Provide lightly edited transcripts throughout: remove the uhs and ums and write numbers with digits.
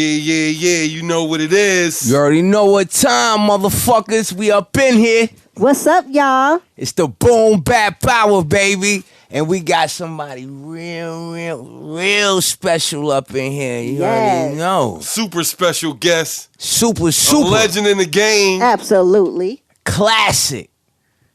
Yeah, you know what it is. You already know what time, motherfuckers. We up in here. What's up, y'all? It's the Boom Bap Hour, baby. And we got somebody real special up in here. You already know. Super special guest. Super. A legend in the game. Absolutely. Classic.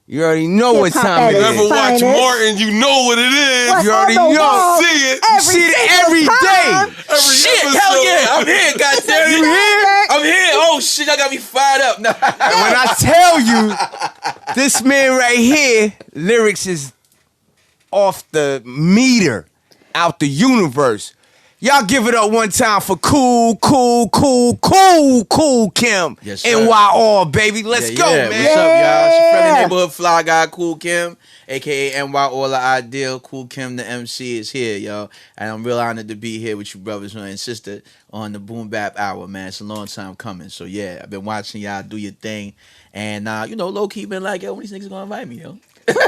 You already know what time it You is. ever watch Martin, you know what it is. What's You already on the know. wall See it. You see it every day. Every Shit, episode. hell yeah, I'm here, goddamn. You here? I'm here. Oh shit, y'all got me fired up. Nah. When I tell you, this man right here, lyrics is off the meter, out the universe. Y'all give it up one time for KOOL Kim. Yes, sir. NYOIL, baby. Let's go, man. What's up, y'all? It's your friendly neighborhood fly guy, KOOL Kim, aka NYOIL the Ideal. KOOL Kim, the MC, is here, yo. And I'm real honored to be here with you brothers and sister on the Boom Bap Hour, man. It's a long time coming. So yeah, I've been watching y'all do your thing. And low key been like, yo, when these niggas gonna invite me, yo? We had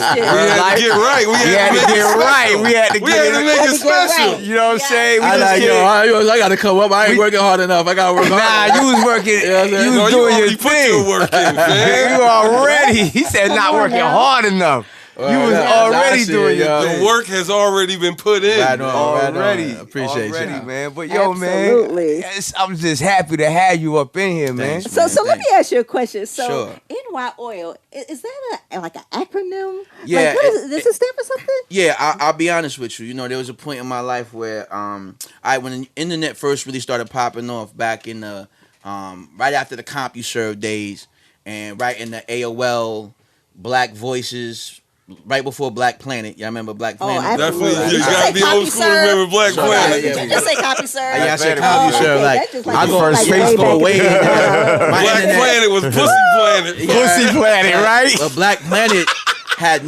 to get right. We had to get right. We had to make it special. You know what I'm saying? I gotta come up. I ain't working hard enough. I gotta work hard. Nah, you was working. You was doing your thing. Your work in, man. You already. He said not working hard enough. You was already doing your thing. The work has already been put in. Right on, already. Appreciate you, man. But Absolutely. man, I'm just happy to have you up in here, man. Thanks, So let me ask you a question. So Sure. NYOIL, is that like an acronym? Yeah, Like, does it stand for something? Yeah, I'll be honest with you. You know, there was a point in my life where when the internet first really started popping off back in the right after the CompuServe days and right in the AOL Black Voices. Right before Black Planet. Y'all remember Black Planet? Oh, Definitely. absolutely. You gotta be old school to remember Black Planet. Did you just say CompuServe? Yeah, I said Oh, CompuServe. okay. Like, That's just like I the go first Facebook Facebook. way. Black Planet was Pussy Planet. Pussy Planet, right? But Black Planet had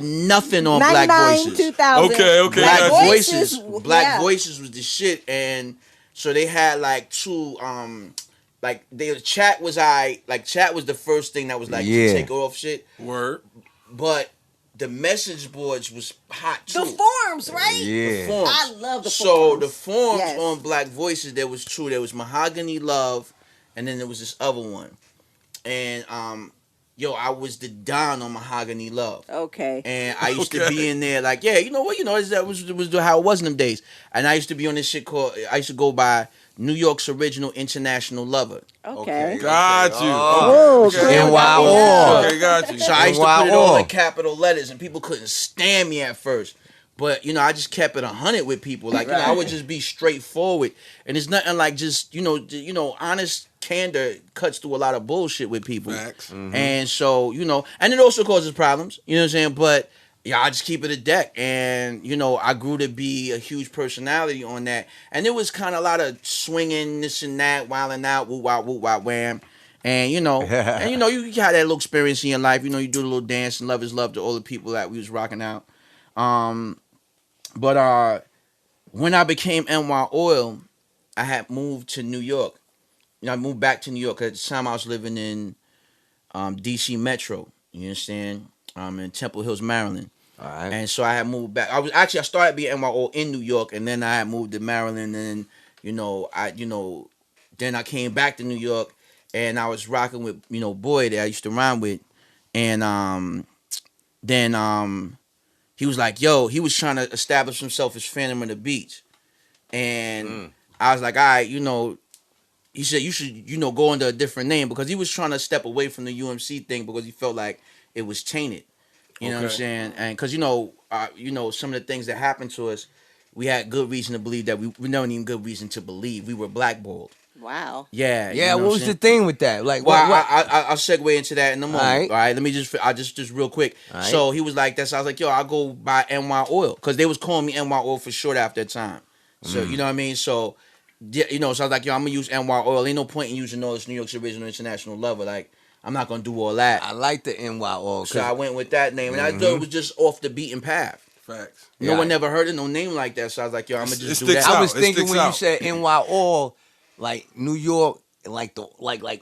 nothing on Black 99, Voices. 2000. Okay. Black gotcha. Voices. Black yeah. Voices was the shit, and so they had like two. Chat was chat was the first thing that was like take off shit. Word. But the message boards was hot too. The forums, right? Yeah. The forums. I love the So forums. the forums Yes. on Black Voices, there was two. There was Mahogany Love, and then there was this other one. And I was the Don on Mahogany Love. Okay. And I used to be in there like, yeah, you know what, that was how it was in them days. And I used to be on this shit called, I used to go by New York's Original International Lover. Okay. Got you. Oh, Okay. NYOIL. Okay, got you. So I used to put it all in capital letters, and people couldn't stand me at first. But, I just kept it 100 with people. Like, I would just be straightforward. And it's nothing like just, honest candor cuts through a lot of bullshit with people. Facts. Mm-hmm. And so, and it also causes problems. You know what I'm saying? But, I just keep it a deck. And, I grew to be a huge personality on that. And there was kind of a lot of swinging, this and that, wilding out, woo-wah, wham. And, you had that little experience in your life. You do the little dance and love is love to all the people that we was rocking out. But when I became NYOIL, I had moved to New York. I moved back to New York. At the time I was living in DC Metro. You understand? In Temple Hills, Maryland. All right. And so I had moved back. I started being NYOIL in New York, and then I had moved to Maryland, and then I came back to New York, and I was rocking with Boy that I used to rhyme with, and then he was like, yo, he was trying to establish himself as Phantom of the Beach. And I was like, all right, he said, you should, go under a different name, because he was trying to step away from the UMC thing because he felt like it was tainted. You know what I'm saying? And because, some of the things that happened to us, we had good reason to believe that we never even good reason to believe we were blackballed. Wow. Yeah. Yeah, what was the thing with that? Like, well, what? I'll segue into that in a moment. All right. Let me just real quick. Right. So he was like that. So I was like, yo, I'll go by NYOIL, because they was calling me NYOIL for short after that time. So you know what I mean. So so I was like, yo, I'm gonna use NYOIL. Ain't no point in using all this New York's Original International Lover. Like, I'm not gonna do all that. I like the NYOIL. So I went with that name, and I thought it was just off the beaten path. Facts. No one never heard of no name like that. So I was like, yo, I'm gonna just do sticks that. out. I was It thinking sticks when you out. said NYOIL, like New York, like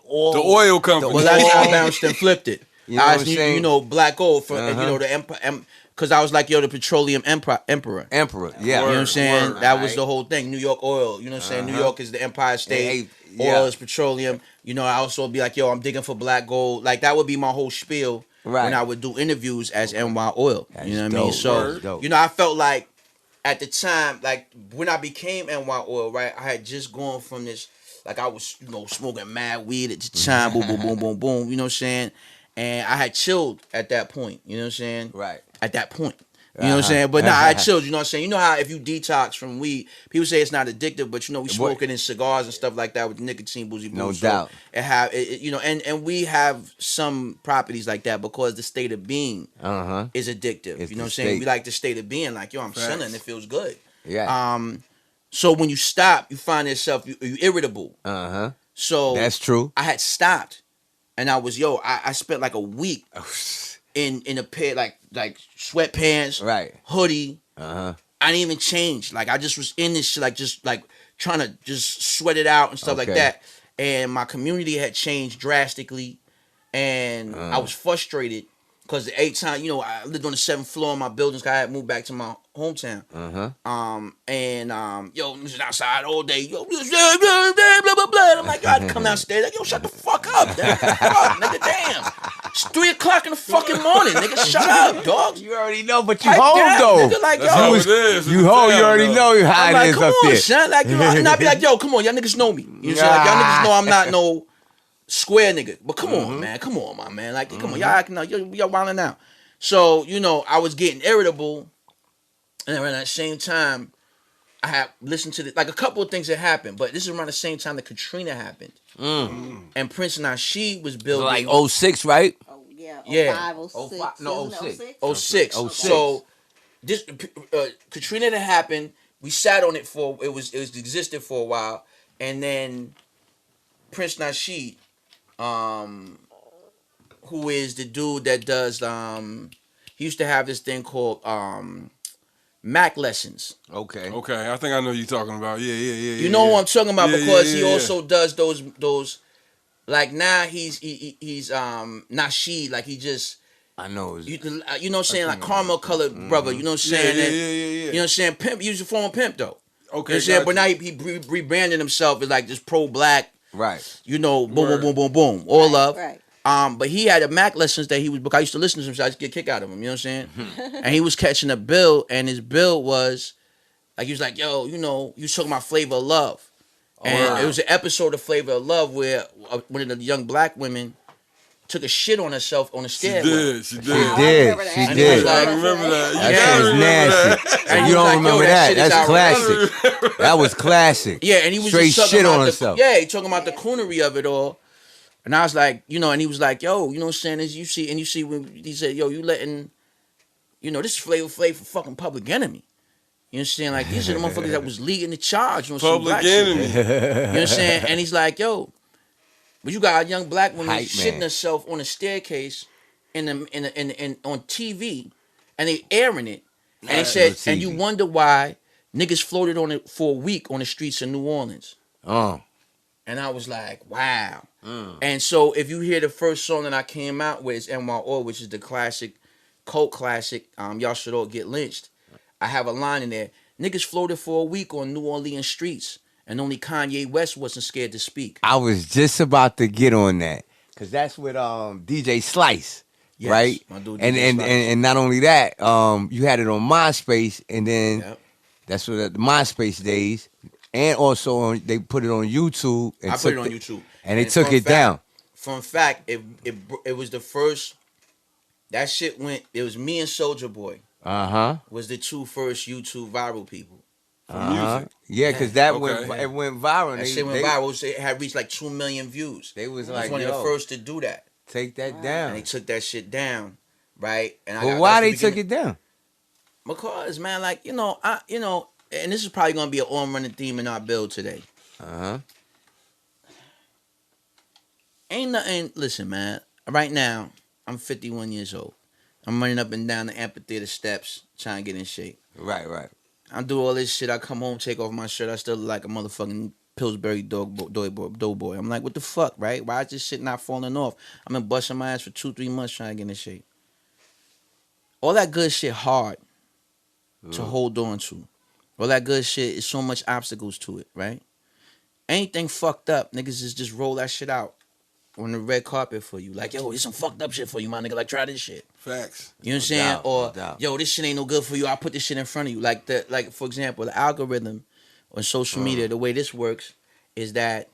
all The oil company. Well, I bounced and flipped it. You know what I'm saying? Black oil for the empire. Cause I was like, yo, the petroleum emperor. Emperor. Yeah. You know what I'm saying? Word. That was the whole thing. New York oil. You know what I'm saying? New York is the Empire State. Oil is petroleum. You know, I also be like, yo, I'm digging for black gold. Like that would be my whole spiel when I would do interviews as NYOIL. You know what I mean? So, you know, I felt like at the time, like when I became NYOIL, right? I had just gone from this, like I was, you know, smoking mad weed at the time, boom, boom, boom, boom, boom. You know what I'm saying? And I had chilled at that point. You know what I'm saying? Right. At that point. You know what I'm saying? But nah, I chilled, you know what I'm saying? You know how if you detox from weed, people say it's not addictive, but you know, we smoking in cigars and stuff like that with nicotine, boozy, no doubt. It have you know, and we have some properties like that because the state of being is addictive. It's you know what I'm state. saying? We like the state of being, like, yo, I'm chilling, it feels good. Yeah. So when you stop, you find yourself you irritable. So that's true. I had stopped and I was, I spent like a week in a pair like sweatpants, hoodie. I didn't even change. Like I just was in this shit, like just like trying to just sweat it out and stuff like that. And my community had changed drastically, and I was frustrated because the 8th time, you know, I lived on the 7th floor of my buildings. I had moved back to my hometown. Yo, niggas outside all day. Yo, blah blah blah blah. I'm like, yo, I'd come downstairs. Like, yo, shut the fuck up, nigga. Damn. It's 3 o'clock in the fucking morning, nigga. Shut up, dog. You already know, but you home though. Nigga, like, That's how it is. You home. You already know how I'm it like, is come up on, there. son. Like, you know, and I'd be like, yo, come on, y'all niggas know me. You know what I'm saying? Like, y'all niggas know I'm not no square nigga. But come on, man. Come on, my man. Like, come on, y'all acting out. Y'all wilding out. So, you know, I was getting irritable. And around that same time, I had listened to like a couple of things that happened. But this is around the same time that Katrina happened. And Prince Nasheed was building. Like 06, right? Oh, yeah. Yeah. 05, 06. 05, no, 06. 06. So this Katrina that happened, we sat on it for it existed for a while, and then Prince Nasheed, who is the dude that does he used to have this thing called Mac lessons. Okay, I think I know you're talking about. Yeah. You know what I'm talking about because he also does those. Like now he's Nasheed, like he just. I know. You know what I'm saying? Like caramel colored brother, you know what I'm saying? Yeah. You know what I'm saying? Pimp, he was a former pimp though. Okay. You know what I'm saying? But now he rebranded himself as like this pro-black. Right. You know, boom. All love. Right. But he had a Mac lessons that he was, because I used to listen to him, so I used to get a kick out of him, you know what I'm saying? And he was catching a bill, and his bill was, like, he was like, yo, you know, you talking about Flavor of Love. And it was an episode of Flavor of Love where one of the young black women took a shit on herself on the stairwell. She did. I remember that. That shit was nasty. And You don't like, remember yo, that? shit is That's outrageous. classic. That was classic. Yeah, and he was straight just talking shit about on himself. Yeah, he talking about the coonery of it all. And I was like, you know, and he was like, yo, you know what I'm saying? Is you see when he said, yo, you letting, you know, this is Flavor Flav for fucking Public Enemy. You know what I'm saying? Like, these are the motherfuckers that was leading the charge. You know what I'm saying? Public Enemy. You know what I'm saying? And he's like, yo, but you got a young black woman Hype shitting man. herself on a staircase in on TV, and they airing it. And they said, and you wonder why niggas floated on it for a week on the streets of New Orleans. And I was like, wow. And so if you hear the first song that I came out with, it's NYOIL, which is the classic, cult classic, Y'all Should All Get Lynched. I have a line in there. Niggas floated for a week on New Orleans streets, and only Kanye West wasn't scared to speak. I was just about to get on that, because that's with DJ Slice, Yes, right? my dude, and DJ Slice. and not only that, you had it on MySpace, and then that's what the MySpace days, and also they put it on YouTube. And I put it on YouTube, and they took it down. Fun fact, it was the first. That shit went. It was me and Soulja Boy. Was the two first YouTube viral people. Music. Yeah, because that Okay. went viral. That shit went viral. It had reached like 2 million views. They was It like, was one of the first to do that. take that And down. they took that shit down, right? And But why they took it down? Because, man, like, you know, and this is probably gonna be an on-running theme in our build today. Ain't nothing. Listen, man. Right now, I'm 51 years old. I'm running up and down the amphitheater steps trying to get in shape. Right. I do all this shit. I come home, take off my shirt. I still look like a motherfucking Pillsbury doughboy. I'm like, what the fuck, right? Why is this shit not falling off? I've been busting my ass for 2-3 months trying to get in shape. all that good shit hard to hold on to. All that good shit is so much obstacles to it, right? Anything fucked up, niggas just roll that shit out on the red carpet for you. Like, yo, there's some fucked up shit for you, my nigga. Like, try this shit. Facts. You know what I'm saying? Or, doubt. yo, this shit ain't no good for you. I'll put this shit in front of you. Like for example, the algorithm on social media, the way this works is that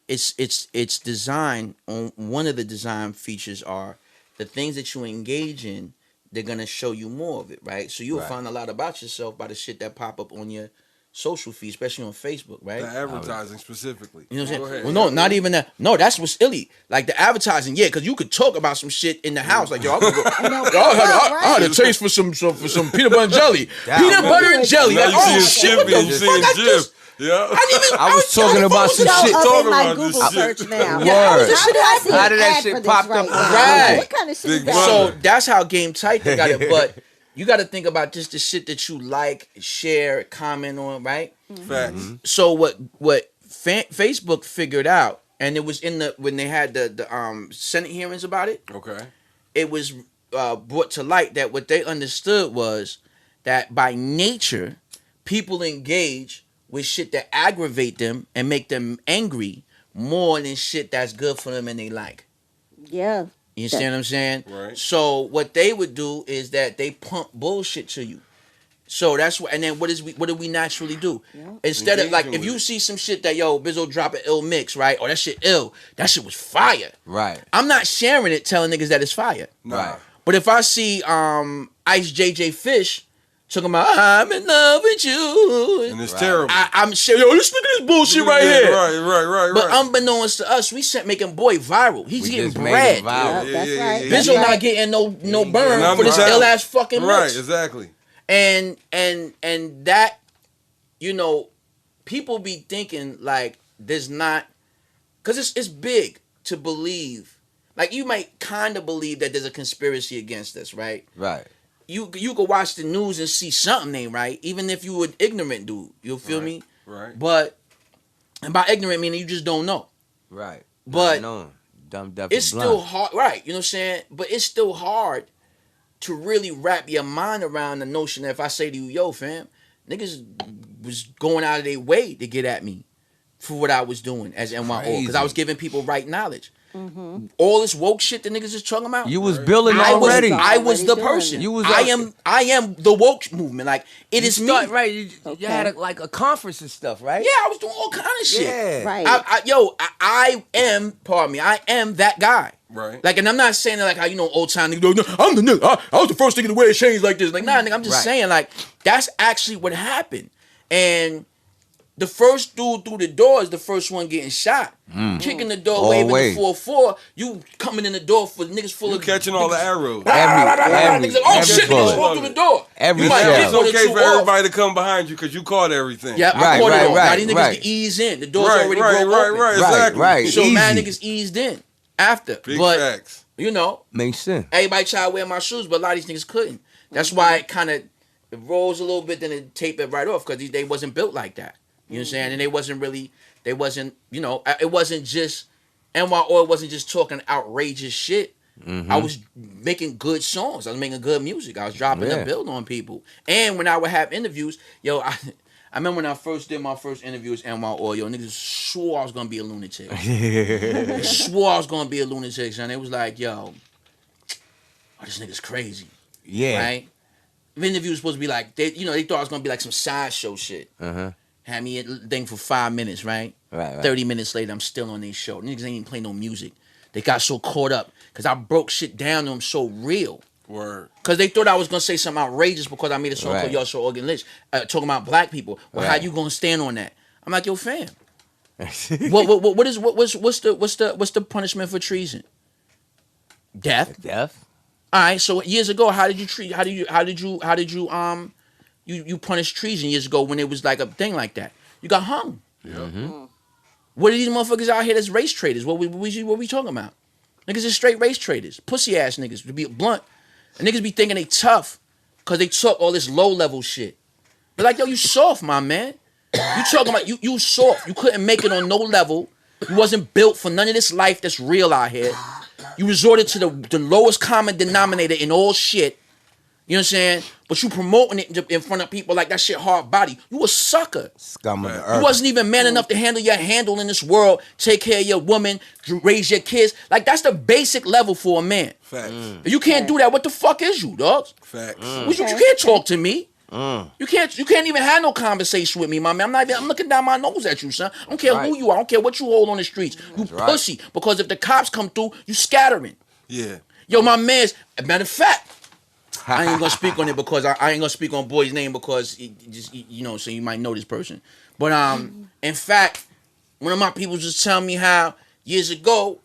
it's designed on one of the design features are the things that you engage in, they're gonna show you more of it, right? So you'll find a lot about yourself by the shit that pop up on your social feed, especially on Facebook, right? The advertising specifically. You know what I'm Go saying? ahead. Well, no, not even that. No, that's what's illy. Like the advertising, yeah, because you could talk about some shit in the house. Like, yo, I had a taste for some peanut butter and jelly. Peanut butter and jelly. Now Like, you oh see shit, what the you see fuck? Jif. Yeah. I was talking about some Show shit. up Talking in my about Google this shit. search now. Yeah, Word. this shit happened. How did that shit pop up? Right. What kind of shit is Big that? brother. So that's how Game Tight they got it. But you got to think about just the shit that you like, share, comment on, right? Facts. So what Facebook figured out, and it was in the when they had the Senate hearings about it. Okay. It was brought to light that what they understood was that by nature, people engage with shit that aggravate them and make them angry more than shit that's good for them and they like. Yeah. You understand what I'm saying? Right. So what they would do is that they pump bullshit to you. So that's what, and then what do we naturally do? Yeah. Instead of like, Engaging if you with see some shit that yo Bizzo drop an ill mix, right? Or that shit ill, that shit was fire. Right. I'm not sharing it, telling niggas that it's fire. Nah. Right. But if I see Ice JJ Fish talking about I'm in love with you, And it's terrible. I'm saying, yo, this nigga this bullshit right Yeah, here. Right. But unbeknownst to us, we making boy viral. He's We getting just made bread. it viral. Yeah, that's yeah, right. yeah. That's Bizzo right. not getting no And burn I'm for this not- ill ass fucking Right, mix. exactly. And that, you know, people be thinking like there's not, because it's big to believe. Like you might kind of believe that there's a conspiracy against us, right? Right. You could watch the news and see something ain't right, even if you an ignorant dude. You feel Right, me? right. But, and by ignorant meaning you just don't know. Right. But no, dumb, deaf, It's and still blind. hard, right? You know what I'm saying? But it's still hard to really wrap your mind around the notion that if I say to you, yo, fam, niggas was going out of their way to get at me for what I was doing as NYOIL. Because I was giving people right knowledge. Mm-hmm. All this woke shit that niggas is talking about. You was building I was already. sorry. I was the Already done person. it. You was I am the woke movement. Like it is me. Right. You Okay. had like a conference and stuff, right? Yeah, I was doing all kind of shit. Yeah. Right. I am, pardon me, I am that guy. Right. Like, and I'm not saying that like how you know old time nigga. No, I'm the nigga. I was the first nigga to wear chains like this. Like, nah, nigga. I'm just Right. saying like that's actually what happened. And the first dude through the door is the first one getting shot. Kicking the door, waving Always. the 4-4. You coming in the door for niggas full You of catching all the niggas- arrows. Niggas like, oh every shit, niggas bullet. walk through the door. Every You might shell. hit It's one or okay two for off. everybody to come behind you because you caught everything. Yeah, I Right, caught it right, all. Now right, these niggas right. can ease in. The door's Right, already right, broke right, open. right. Right, Exactly. right. So mad Easy. niggas eased in after. Big but facts. you know, Makes sense. everybody tried to wear my shoes, but a lot of these niggas couldn't. That's why it kind of rolls a little bit, then it tape it right off because they wasn't built like that. You know what I'm saying? And they wasn't, you know, it wasn't just, NYOIL wasn't just talking outrageous shit. I was making good songs. I was making good music. I was dropping Yeah. the build on people. And when I would have interviews, yo, I remember when I first did my first interview with NYOIL, yo, niggas swore I was going to be a lunatic. They swore I was going to be a lunatic, son. It was like, yo, this nigga's crazy. Yeah. Right? The interview was supposed to be like, they thought it was gonna be like some sideshow shit. Had me a thing for 5 minutes, right? Right. 30 minutes later, I'm still on their show. Niggas ain't even play no music. They got so caught up because I broke shit down to them so real. Word. Because they thought I was gonna say something outrageous because I made a song Right. called Y'all So Organized, talking about black people. Well, how Right. you gonna stand on that? I'm like, yo, fam. What's the punishment for treason? Death. Deaf. All right, so years ago, how did you punish treason years ago when it was like a thing like that? You got hung. Yeah. What are these motherfuckers out here that's race traders? What we talking about? Niggas is straight race traders, pussy ass niggas. To be blunt, and niggas be thinking they tough because they took all this low level shit. But like, yo, you soft, my man. You talking about you soft. You couldn't make it on no level. You wasn't built for none of this life that's real out here. You resorted to the lowest common denominator in all shit. You know what I'm saying? But you promoting it in front of people like that shit hard body. You a sucker. Scum of the You earth. wasn't even man enough to handle your handle in this world, take care of your woman, raise your kids. Like, that's the basic level for a man. Facts. If you can't do that, what the fuck is you, dogs? Facts. You can't talk to me. You can't even have no conversation with me, my man. I'm looking down my nose at you, son. I don't care who you are. I don't care what you hold on the streets. You pussy. Because if the cops come through, you scattering. Yeah. Yo, my man's, matter of fact, I ain't gonna speak on it because I ain't gonna speak on boy's name because so you might know this person. But in fact, one of my people just telling me how years ago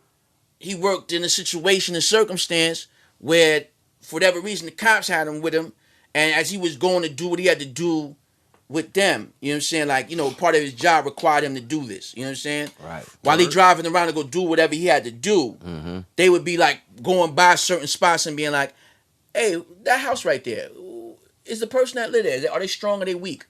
he worked in a situation and circumstance where for whatever reason the cops had him with him, and as he was going to do what he had to do with them, you know what I'm saying? Like, part of his job required him to do this. You know what I'm saying? Right. While he driving around to go do whatever he had to do, they would be like going by certain spots and being like, hey, that house right there, is the person that live there, are they strong or they weak?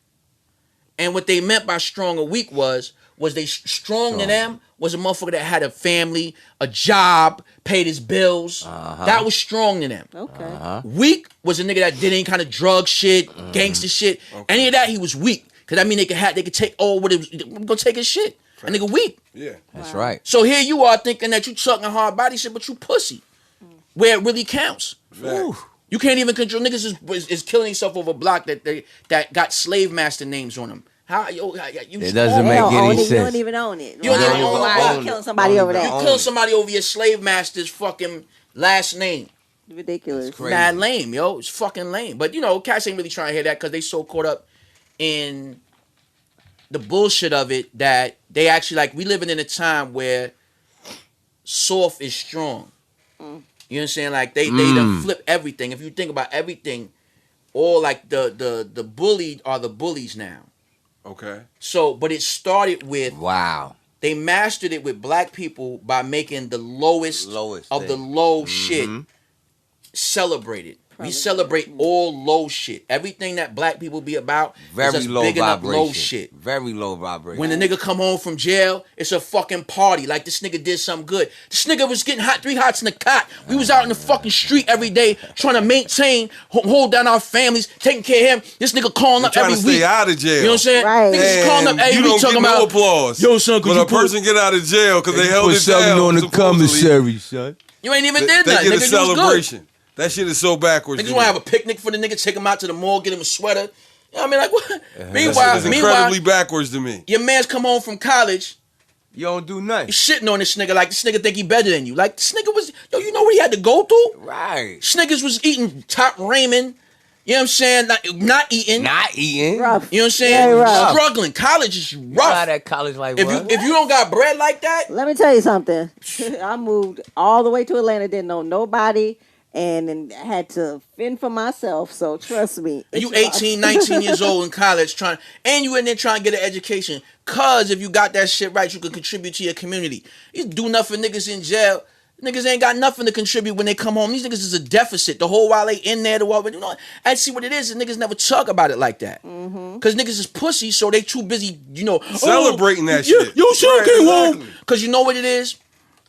And what they meant by strong or weak was they strong to them was a motherfucker that had a family, a job, paid his bills. That was strong to them. Okay. Weak was a nigga that did any kind of drug shit, gangster shit. Any of that, he was weak. Cause I mean they could take all what it was, go take his shit. A nigga weak. Yeah. That's right. So here you are thinking that you sucking hard body shit, but you pussy. Where it really counts. Facts. You can't even control niggas is killing himself over a block that got slave master names on them. It doesn't They make don't own any it. You don't sense. even own it. You don't even own Why it. you killing somebody over You that? kill somebody over your slave master's fucking last name. Ridiculous. Crazy. Mad lame, yo. It's fucking lame. But cats ain't really trying to hear that because they so caught up in the bullshit of it that they actually we living in a time where soft is strong. You know what I'm saying? Like they done flip everything. If you think about everything, all like the bullied are the bullies now. Okay. So, but it started with Wow. they mastered it with black people by making the lowest of the thing. low shit celebrated. We celebrate all low shit. Everything that black people be about Very is us low bigging up vibration. low shit. Very low vibration. When the nigga come home from jail, it's a fucking party. Like this nigga did something good. This nigga was getting hot, 3 hots in the cot. We was out in the fucking street every day trying to maintain, hold down our families, taking care of him. This nigga calling up Trying every to week. stay out of jail. You know what I'm saying? Right. Niggas is calling up every you week don't talking get no about applause. Yo, son, could when you a person get out of jail because they held put it something down on the supposedly, commissary, son. You ain't even They did get nothing. a Nigga, you was good. celebration. That shit is so backwards. Niggas to want to me. have a picnic for the nigga, take him out to the mall, get him a sweater. You know what I mean? Like, what? It's Meanwhile, incredibly backwards to me. your man's come home from college, You don't do nothing. you shitting on this nigga like this nigga think he better than you. Like, this nigga was, you know what he had to go through? Right. This niggas was eating top ramen. You know what I'm saying? Not eating. Not eating. Rough. You know what I'm saying? Very rough. Struggling. College is You know rough. how that college life If was? you don't got bread like that, Let me tell you something. I moved all the way to Atlanta, didn't know nobody, and then had to fend for myself. So trust me. and you it's rough. 18, 19 years old in college and you in there trying to get an education. Cause if you got that shit right, you can contribute to your community. You do nothing for niggas in jail. Niggas ain't got nothing to contribute when they come home. These niggas is a deficit. The whole while they in there, I see what it is. And niggas never talk about it like that. Cause niggas is pussy, so they too busy, Celebrating that yeah, shit. Yo, son Right, came home. exactly. Cause you know what it is?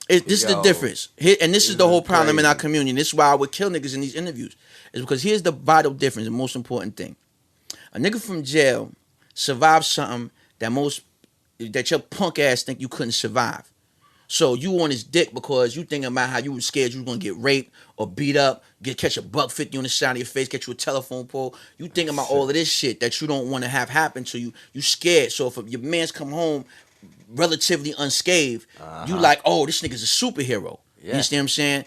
This is the Yo. difference. And this is the whole problem in our crazy. community. This is why I would kill niggas in these interviews. Is because here's the vital difference, the most important thing. A nigga from jail survived something that your punk ass think you couldn't survive. So you on his dick because you thinking about how you was scared you was gonna get raped or beat up, catch a $150 on the side of your face, get you a telephone pole. You thinking about all of this shit that you don't want to have happen to you. You scared. So if your man's come home relatively unscathed, you like, oh, this nigga's a superhero. You understand what I'm saying?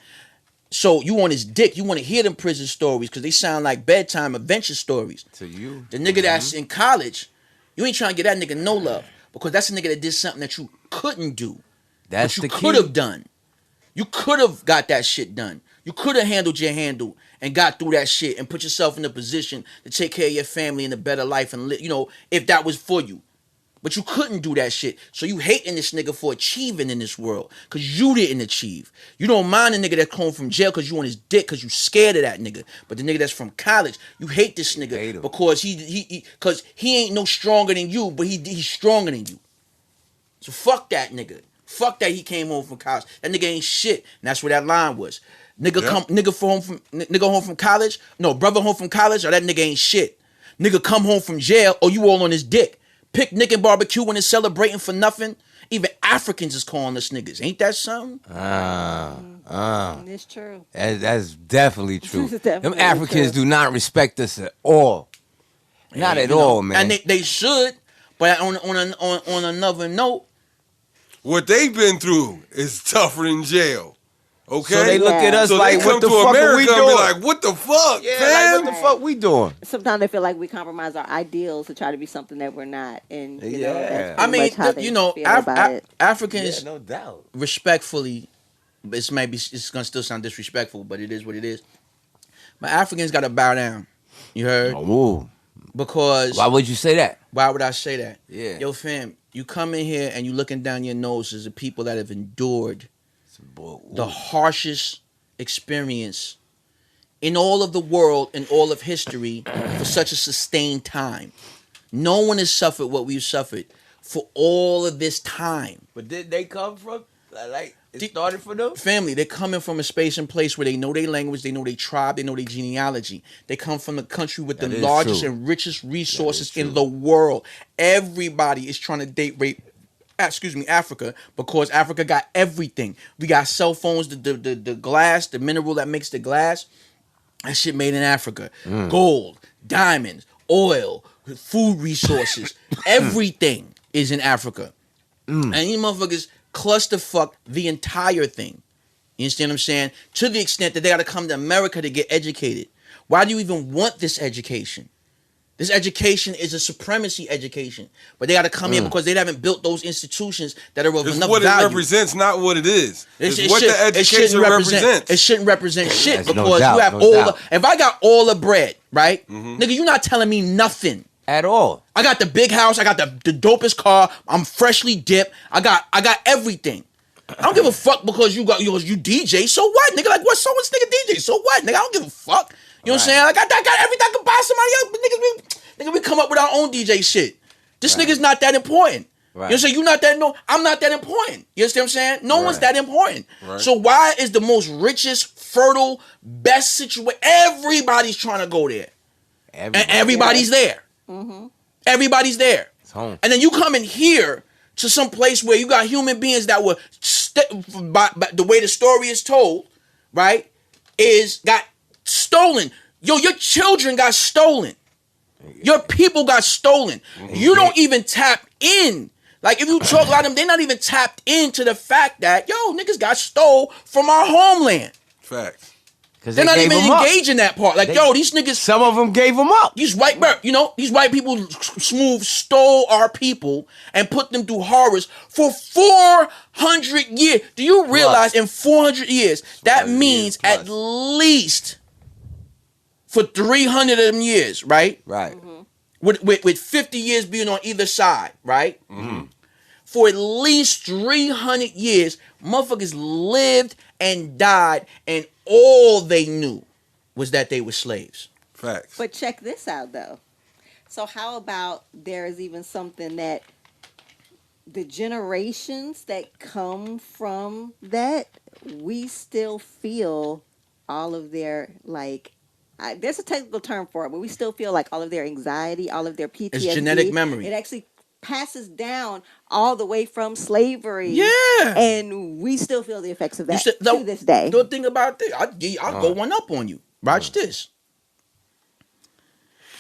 So you on his dick. You want to hear them prison stories because they sound like bedtime adventure stories. To you. The nigga that's in college, you ain't trying to get that nigga no love because that's a nigga that did something that you couldn't do. That's But the you key. could have done. You could have got that shit done. You could have handled your handle and got through that shit and put yourself in a position to take care of your family in a better life and if that was for you. But you couldn't do that shit. So you hating this nigga for achieving in this world because you didn't achieve. You don't mind the nigga that home from jail because you on his dick because you scared of that nigga. But the nigga that's from college, you hate this nigga hate him. because he ain't no stronger than you, but he's stronger than you. So fuck that nigga. Fuck that he came home from college. That nigga ain't shit. And that's where that line was. Nigga home from college. No, brother home from college. Or that nigga ain't shit. Nigga come home from jail. Or you all on his dick. Picnic and barbecue and celebrating for nothing. Even Africans is calling us niggas. Ain't that something? It's true. That's definitely true. It's definitely Them Africans true. do not respect us at all. Not at all, man. And they should. But on another note, What they've been through is tougher than jail. Okay? So they look at us So like, they come what the to fuck America are we and doing? be like, what the fuck, Yeah, fam? like, what the fuck we doing? Sometimes they feel like we compromise our ideals to try to be something that we're not, and you know, Yeah. that's I pretty mean, much how they feel about it. Africans no doubt. respectfully, it's gonna still sound disrespectful, but it is what it is. But Africans gotta bow down. You heard? Oh, Because why would you say that? why would I say that? Yeah. Yo, fam, you come in here and you looking down your nose as the people that have endured the harshest experience in all of the world and all of history for such a sustained time. No one has suffered what we've suffered for all of this time. But did they come from, like, it started for them? Family, they're coming from a space and place where they know their language, they know their tribe, they know their genealogy. They come from the country with the That is largest true. and richest resources true. in the world. Everybody is trying to date rape Africa, because Africa got everything. We got cell phones, the glass, the mineral that makes the glass. That shit made in Africa. Gold, diamonds, oil, food resources, everything is in Africa. And these motherfuckers clusterfuck the entire thing. You understand what I'm saying? To the extent that they got to come to America to get educated. Why do you even want this education? This education is a supremacy education. But they got to come here because they haven't built those institutions that are of It's enough what value. it represents, not what it is. It's It what should- the education it shouldn't represents. It shouldn't represent shit That's no because doubt, you have no all doubt. the. If I got all the bread, right, nigga, you not telling me nothing. At all. I got the big house. I got the dopest car. I'm freshly dipped. I got everything. I don't give a fuck because you DJ. So what, nigga? Like what? So what's nigga DJ? So what, nigga? I don't give a fuck. You know what I'm saying? Like I got everything I could buy somebody else. But nigga, we come up with our own DJ shit. This nigga's not that important. Right. You know what I'm saying? You not that I'm not that important. You understand what I'm saying? No one's Right. that important. Right. So why is the most richest, fertile, best situation? Everybody's trying to go there. And everybody's there. Everybody's there. It's home. And then you come in here to some place where you got human beings that were, by the way the story is told, right, got stolen. Yo, your children got stolen. Your people got stolen. You don't even tap in. Like, if you talk about them, they're not even tapped into the fact that, yo, niggas got stole from our homeland. Facts. They're not even engaged in that part. Like, yo, these niggas... Some of them gave them up. These white people smooth stole our people and put them through horrors for 400 years. Do you realize in 400 years, that means at least for 300 of them years, right? Right. With 50 years being on either side, right? For at least 300 years, motherfuckers lived and died, and all they knew was that they were slaves. Facts. But check this out, though. So how about there is even something that the generations that come from that, we still feel all of their, like, there's a technical term for it, but we still feel like all of their anxiety, all of their PTSD. It's genetic memory. It actually passes down all the way from slavery. Yeah. And we still feel the effects of that to this day. The thing about this, I'll go one up on you. Watch this.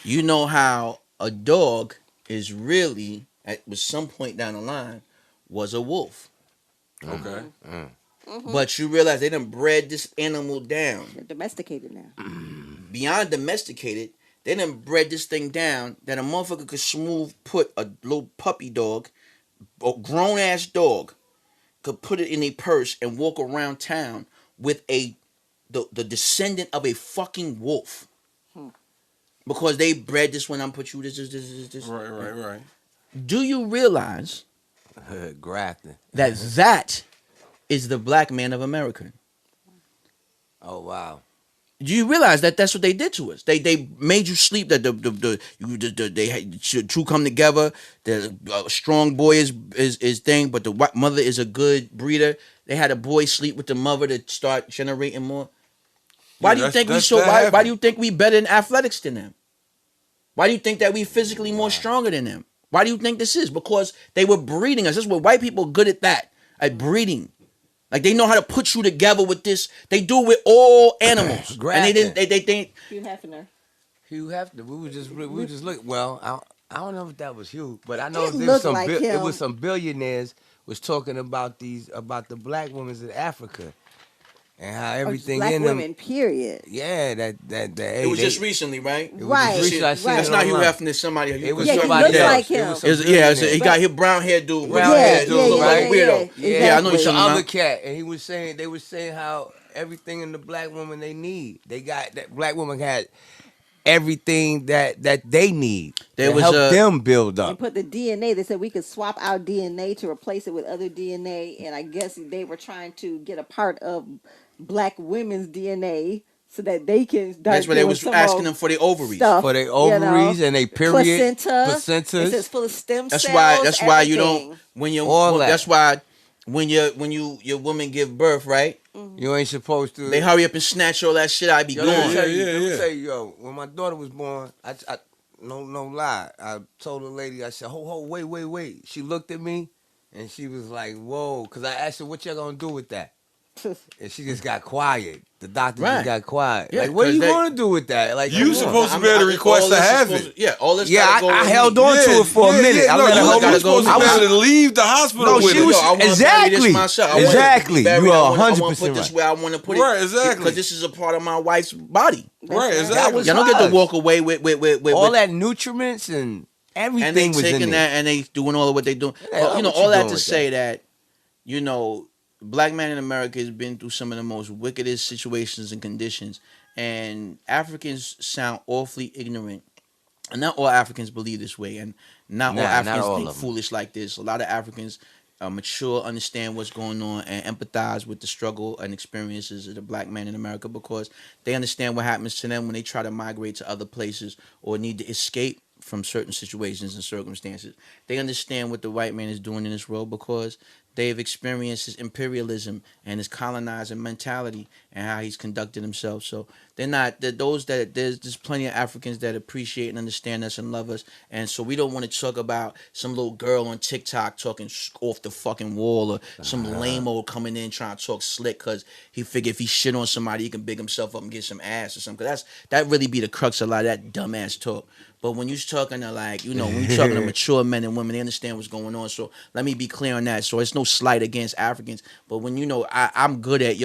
You know how a dog is really, at some point down the line, was a wolf. Okay. But you realize they done bred this animal down. They're domesticated now. Beyond domesticated, they done bred this thing down that a motherfucker could smooth put a little puppy dog, a grown ass dog, could put it in a purse and walk around town with the descendant of a fucking wolf. Because they bred this one, I'm put you this. Right. Do you realize Grafting. that is the black man of America? Oh, wow. Do you realize that that's what they did to us? They made you sleep that they had two come together. The strong boy is thing, but the mother is a good breeder. They had a boy sleep with the mother to start generating more. Why do you think why do you think we better in athletics than them? Why do you think that we physically more stronger than them? Why do you think this is? Because they were breeding us. That's what white people are good at that, at breeding. Like they know how to put you together with this. They do it with all animals, and they didn't. They think Hugh Hefner. Hugh Hefner. We were just looking. Well, I don't know if that was Hugh, but I know It there was looked some. like It him. was some billionaires was talking about the black women in Africa and how everything Black in women, them. period. Yeah, it was just recently, right? It was Right, just recently I right. seen That's it not Hugh online. Hefner. Somebody. It was Yeah, he somebody looks else. like It him. was some He billionaire. got his brown hair dude. Brown Yeah, hair yeah, dude, yeah, right? yeah, Weirdo. yeah, Yeah, I know It was you're the talking other about. cat, and they were saying how everything in the black woman they need. They got that black woman had everything that they need There to was help a- them build And up. put the DNA. They said we could swap our DNA to replace it with other DNA, and I guess they were trying to get a part of black women's DNA so that they can start That's why they doing was some asking more them for their ovaries. stuff, For their you know. ovaries and they period Placenta. It says placentas. full of stem That's cells. why you don't everything. when you All that. that's why when your woman give birth, right? You ain't supposed to. They hurry up and snatch all that shit. I be Yo, let me gone. tell you, Yeah, let me yeah. tell you, yo, when my daughter was born, I no lie. I told the lady, I said, ho, wait. She looked at me and she was like, whoa, because I asked her, what you gonna do with that? And she just got quiet. The doctor Right. just got quiet. Yeah, like, what are 'cause you they- going to do with that? Like, You come on. supposed to be able to request all to this is have supposed it. to- Yeah, all this. Yeah, gotta go I with held me. on to it for a minute. I No, let her you hold gotta were it. supposed to go be with able it. to leave the hospital No, with she it. was- Yo, I wanna bury exactly. this myself. I want it to be Exactly. buried. You I are wanna- I 100% wanna put this right. where I want to put it. Right, exactly. Because this is a part of my wife's body. Right, exactly. That was Y'all don't get to hers. walk away with All that nutriments and everything and they was in taking there. that and they doing all of what they doing. Yeah, Well, what all you that doing to with say that, black man in America has been through some of the most wickedest situations and conditions, and Africans sound awfully ignorant. And not all Africans believe this way, and not all Nah, not Africans all think of 'em. foolish like this. A lot of Africans mature, understand what's going on, and empathize with the struggle and experiences of the black man in America because they understand what happens to them when they try to migrate to other places or need to escape from certain situations and circumstances. They understand what the white man is doing in this world because they've experienced his imperialism and his colonizing mentality and how he's conducted himself. So there's plenty of Africans that appreciate and understand us and love us. And so we don't want to talk about some little girl on TikTok talking off the fucking wall or some lame-o coming in trying to talk slick because he figure if he shit on somebody, he can big himself up and get some ass or something. 'Cause that really be the crux of a lot of that dumbass talk. But when you're talking to when you're talking to mature men and women, they understand what's going on. So let me be clear on that. So it's no slight against Africans. But when I'm good at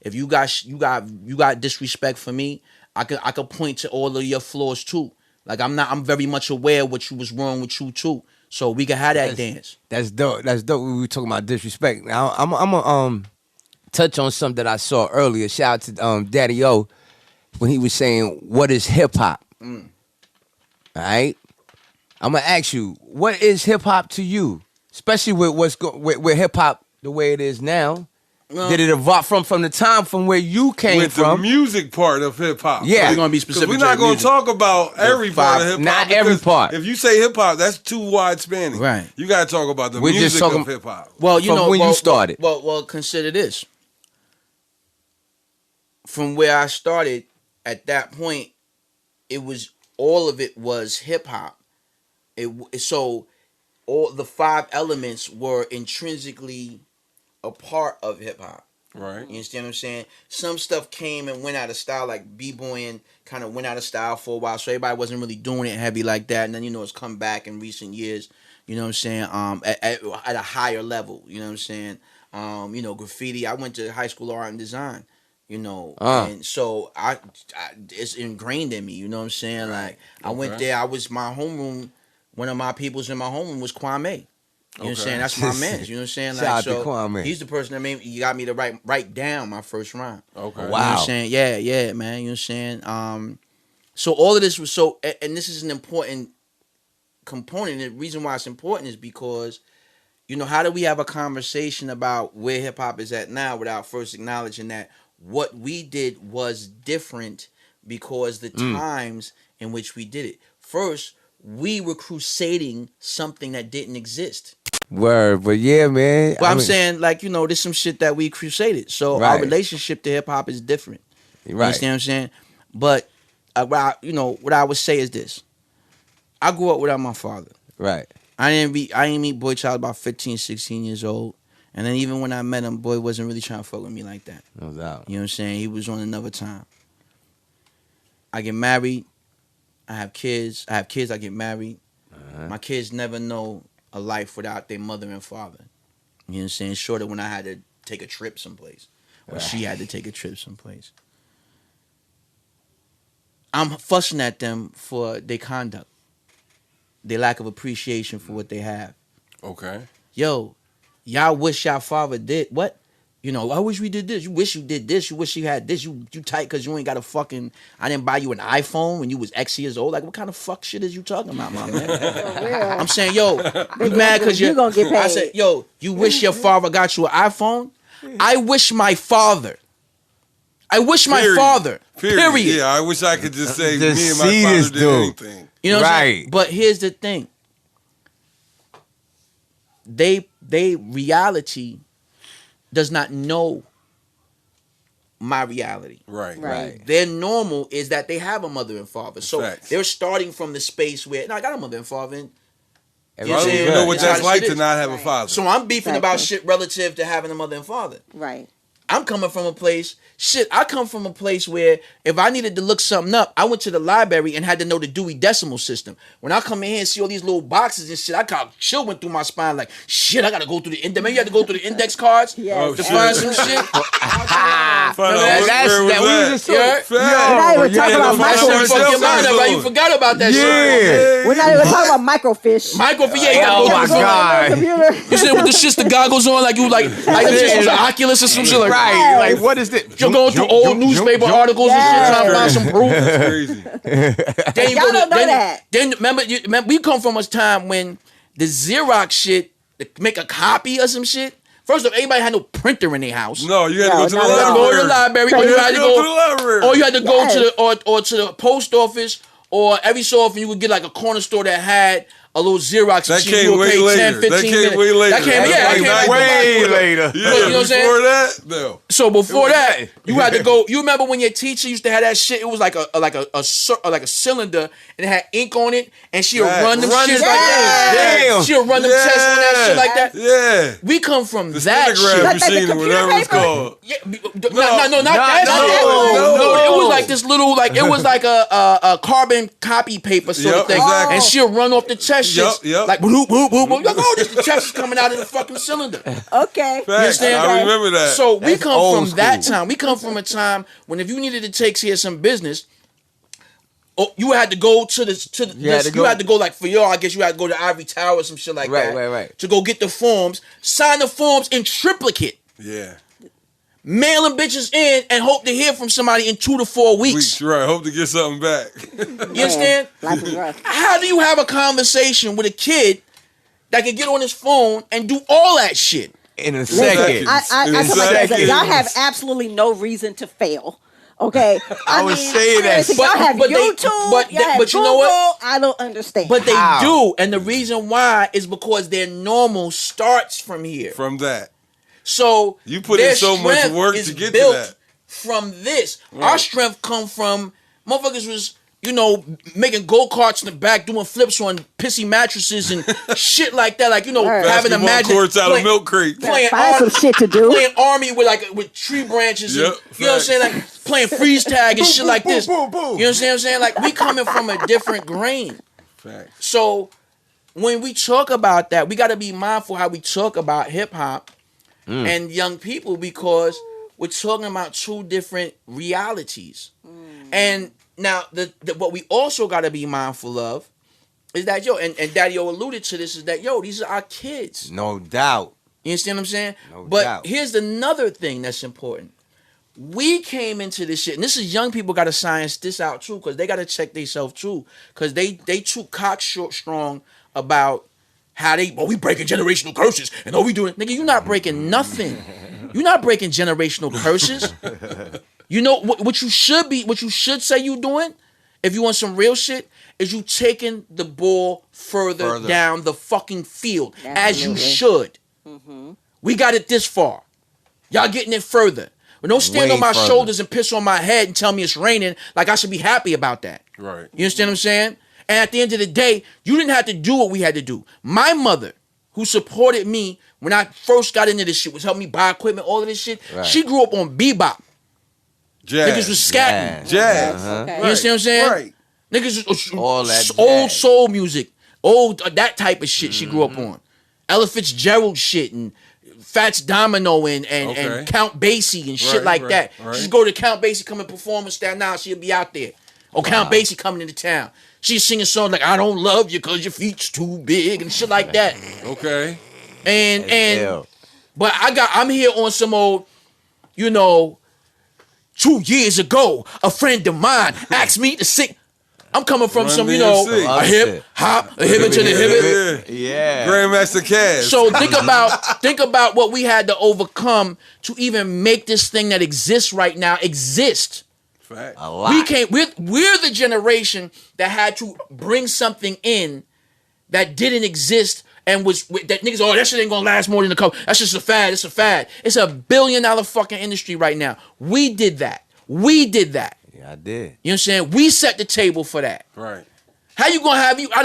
if you got disrespect for me, I could point to all of your flaws too. Like I'm very much aware of what you was wrong with you too. So we can have that dance. That's dope. That's dope. We were talking about disrespect. Now I'm gonna touch on something that I saw earlier. Shout out to Daddy O when he was saying, "What is hip hop?" All right. I'm gonna ask you, what is hip hop to you, especially with with hip hop the way it is now? Did it evolve from the time from where you came With the from? music part of hip hop. Yeah. We're gonna be Because specific. we're not to going to music. talk about every part of hip hop. Not every because part. If you say hip hop, that's too wide spanning. Right. You got to talk about the We're just music talking- of hip hop. Well, From when you started. Well, consider this. From where I started, at that point, all of it was hip hop. So all the 5 elements were intrinsically a part of hip hop. Right. You understand what I'm saying? Some stuff came and went out of style, like b-boying kind of went out of style for a while, so everybody wasn't really doing it heavy like that. And then it's come back in recent years. You know what I'm saying? At a higher level. You know what I'm saying? Graffiti. I went to high school art and design. And so it's ingrained in me. You know what I'm saying? Like I went there. My homeroom. One of my peoples in my homeroom was Kwame. You know what I'm saying? That's my man. You know what I'm saying? Shout out to Kwame. He's the person that he got me to write down my first rhyme. Okay. Wow. You know what I'm saying? Yeah, man. You know what I'm saying? So all of this was and this is an important component. The reason why it's important is because, how do we have a conversation about where hip hop is at now without first acknowledging that what we did was different because the times in which we did it. First, we were crusading something that didn't exist. Word, but yeah, man. But I'm saying, like, you know, there's some shit that we crusaded. So our Right. relationship to hip hop is different. You right. understand what I'm saying? But what I would say is this: I grew up without my father. Right. I didn't meet Boy Child about 15, 16 years old. And then even when I met him, Boy wasn't really trying to fuck with me like that. No doubt. You know what I'm saying? He was on another time. I get married. I have kids. I get married. My kids never know a life without their mother and father. You know what I'm saying? Short of when I had to take a trip someplace. Or she had to take a trip someplace. I'm fussing at them for their conduct. Their lack of appreciation for what they have. Okay. Yo, y'all wish y'all father did what? You know, I wish we did this. You wish you did this. You wish you had this. You tight because you ain't got a fucking. I didn't buy you an iPhone when you was X years old. Like, what kind of fuck shit is you talking about, my man? I'm saying, yo, you mad because you gonna get paid. I said, yo, you wish your father got you an iPhone? I wish my father. Period. Period. Yeah, I wish I could just say Just me and my see father this did dude. anything. You know what I'm Right. saying? But here's the thing. They reality does not know my reality. Right. Right. Their normal is that they have a mother and father. So Facts. they're starting from the space where, no, I got a mother and father. And, I You know what don't I'm even saying? know what That's that's how the like shit to is. not have a Right. father. so I'm beefing about Exactly. shit relative to having a mother and father. Right. I'm coming from a place, I come from a place where if I needed to look something up, I went to the library and had to know the Dewey Decimal System. When I come in here and see all these little boxes and shit, I got chill went through my spine like, shit, I gotta go through the index. Maybe you had to go through the index cards Yes, to shit. find some shit. Find out That's- where that we was was that. just You heard? Facts. We're not even talking about find out That where shit cell fuck your mind phones up, right? You going. forgot about that shit. Yeah. We're not even talking about microfiche. Microfiche, yeah, you gotta Oh go my through some- God. Computer. You see with the shit, the goggles on, like you like them shits was an Oculus or some shit like Right. Yes. Like, what is this? You're going through old newspaper articles and shit, trying to find some proof. That's crazy. Then you Y'all don't know that. Then remember, we come from a time when the Xerox shit, to make a copy of some shit. First off, everybody had no printer in their house. No, you had to No, go to the not at all. library. Go to the library, or You you had had to to go to the go, library. or you had to go Yes. to the or to the post office, or every so often you would get like a corner store that had a little Xerox That machine. came You would way pay later. 10, 15 That came minutes. way later. That came, That's yeah, that like came back- way later. Yeah, you know what I'm saying? before that, no. So before was that, that. you had to go. You remember when your teacher used to have that shit? It was like a cylinder, and it had ink on it, and she'll Right. run them Run shits the like that. Damn. Yeah. She'll run them tests on that shit like that. Yeah. We come from The that stenograph shit. Like the machine or computer whatever it's paper? called. Yeah, no, not that no, shit. no. It was like this little, like it was like a carbon copy paper sort of Yup, thing, exactly. and she'll run off the test Yup, shits yup. like boop boop boop boop. Like, oh, this the test is coming out of the fucking cylinder. Okay. Facts. understand? I remember that. So we That's come old from that school. time. We come from a time when if you needed to take care of some business, you had to go to You had to go- you had to go like for y'all. I guess you had to go to Ivory Tower or some shit like that. Right. To go get the forms, sign the forms in triplicate, Yeah. mail them bitches in, and hope to hear from somebody in 2 to 4 weeks. Right. Hope to get something back. You understand? Life is rough. How do you have a conversation with a kid that can get on his phone and do all that shit? In a Listen, second. I come like this. Exactly. Y'all have absolutely no reason to fail. Okay, I was saying that. seriously, y'all have But they- YouTube, but y'all have but you know Google. what? I don't understand. But they How? do, and the reason why is because their normal starts from here. From that. So You put in their so much strength work is to get to built that. from this. Right. Our strength come from motherfuckers was making go-karts in the back, doing flips on pissy mattresses and shit like that. Like Right. having Basketball imagine courts out of playing- milk crates. playing Find some shit to do. Playing army with tree branches, and, Yep, you know what I'm saying? Like playing freeze tag and shit like this. boom, boom. You know what I'm saying? Like we coming from a different grain. Facts. So when we talk about that, we got to be mindful how we talk about hip hop and young people because we're talking about two different realities. And now what we also got to be mindful of is that and Daddy O alluded to this, is that these are our kids. No doubt. You understand what I'm saying? No but doubt. here's another thing that's important. We came into this shit, and this is young people got to science this out too, because they got to check themselves too, because they too cock short strong about how we breaking generational curses and we doing. Nigga, you not breaking nothing. You're not breaking generational curses. You know what you should be, what you should say you doing, if you want some real shit, is you taking the ball further down the fucking field. Absolutely. As you should. We got it this far. Y'all getting it further. But don't stand on my shoulders and piss on my head and tell me it's raining like I should be happy about that. Right. You understand what I'm saying? And at the end of the day, you didn't have to do what we had to do. My mother, who supported me when I first got into this shit, was helping me buy equipment, all of this shit. Right. She grew up on bebop. Jazz. Niggas was scatting. Jazz. Okay. You understand what I'm saying? Right. Niggas was All that old jazz. soul music, old that type of shit she grew up on. Ella Fitzgerald shit and Fats Domino and Okay. Count Basie and shit Right, like right, that. right. She'd go to Count Basie, come and perform in Staten Island, she'll be out there. Or Count Basie coming into town. She's singing songs like I don't love you cause your feet's too big and shit like that. Okay. And Hell. but I'm here on some old, 2 years ago, a friend of mine asked me to sing. I'm coming from Run some, DMC. a hip hop, a hip to the hip. Yeah. Grandmaster Cash. So think about what we had to overcome to even make this thing that exists right now exist. Fact. A lot. We're the generation that had to bring something in that didn't exist and was that niggas. Oh, that shit ain't gonna last more than a couple. That's just a fad. It's a fad. It's $1 billion fucking industry right now. We did that. Yeah, I did. You know what I'm saying? We set the table for that. Right. How you gonna have you? I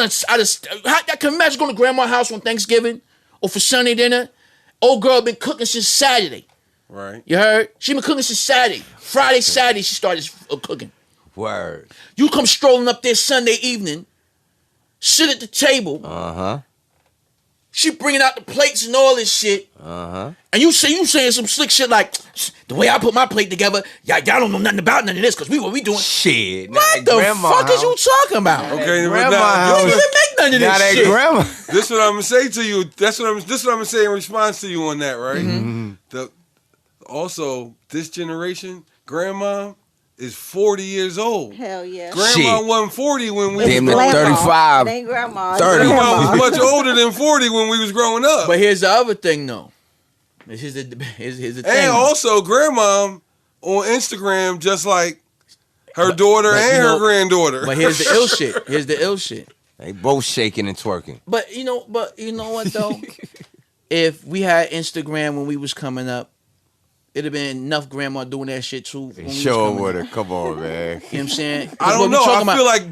can imagine going to grandma's house on Thanksgiving or for Sunday dinner. Old girl been cooking since Saturday. Right. You heard? She been cooking since Saturday. Friday, Saturday she started cooking. Word. You come strolling up there Sunday evening, sit at the table. She bringing out the plates and all this shit. And you saying some slick shit like, the way I put my plate together, y'all don't know nothing about none of this because what we doing. Shit. What the fuck is you talking about? Okay, but Grandma now, house. You don't even make none of Now this that shit. grandma. this is what I'm gonna say to you. This is what I'm gonna say in response to you on that, right? Also, this generation, grandma is 40 years old. Hell yeah. Grandma Shit. wasn't 40 when we Damn was near growing up. 35. It ain't grandma. 30. Grandma was Grandma. much older than 40 when we was growing up. But here's the other thing, though. Here's the thing. And also, grandma on Instagram, just like her daughter but and you her know- granddaughter. But here's the ill shit. Here's the ill shit. They both shaking and twerking. But you know what though? If we had Instagram when we was coming up, it'd have been enough grandma doing that shit too. When we was Show coming with up. her. Come on, man. You know what I'm saying? I don't know. I feel like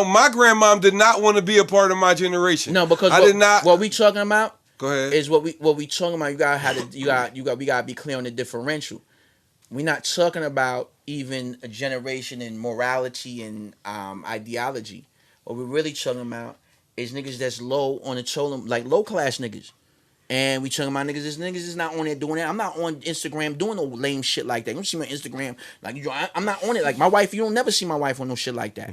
my grandma did not want to be a part of my generation. No, because I did not. What we talking about Go ahead. is what we talking about. We gotta be clear on the differential. We're not talking about even a generation in morality and ideology. What we're really talking about is niggas that's low on the totem, like low class niggas. And we talking about niggas is not on there doing that. I'm not on Instagram doing no lame shit like that. You don't see me on Instagram like I'm not on it. Like my wife, you don't never see my wife on no shit like that.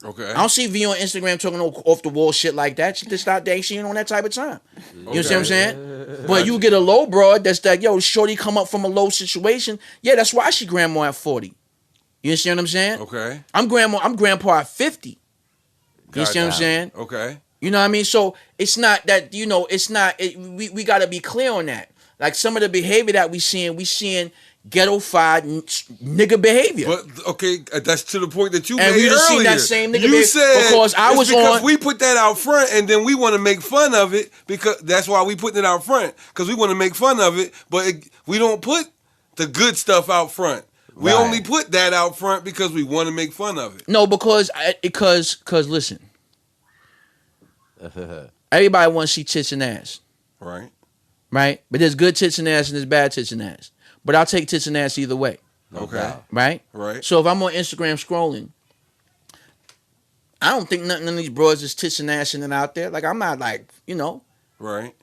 Okay. I don't see V on Instagram talking no off the wall shit like that. She just not that. She ain't on that type of time. You know what I'm saying? But you get a low broad that's like, yo, shorty come up from a low situation. Yeah, that's why she grandma at 40. You understand what I'm saying? Okay. I'm grandpa at 50. You understand what I'm saying? Okay. You know what I mean? So it's not that, we got to be clear on that. Like some of the behavior that we seeing ghetto-fied nigga behavior. But okay, that's to the point that you And made we just earlier. seen that same nigga you behavior said because I it's was because on- we put that out front, and then we want to make fun of it because that's why we putting it out front because we want to make fun of it, but we don't put the good stuff out front. We Right. only put that out front because we want to make fun of it. No, because listen, everybody wants to see tits and ass, Right. right? But there's good tits and ass and there's bad tits and ass. But I'll take tits and ass either way, Okay. right? Right. So if I'm on Instagram scrolling, I don't think none of these broads is tits and ass and out there. Like I'm not like, Right.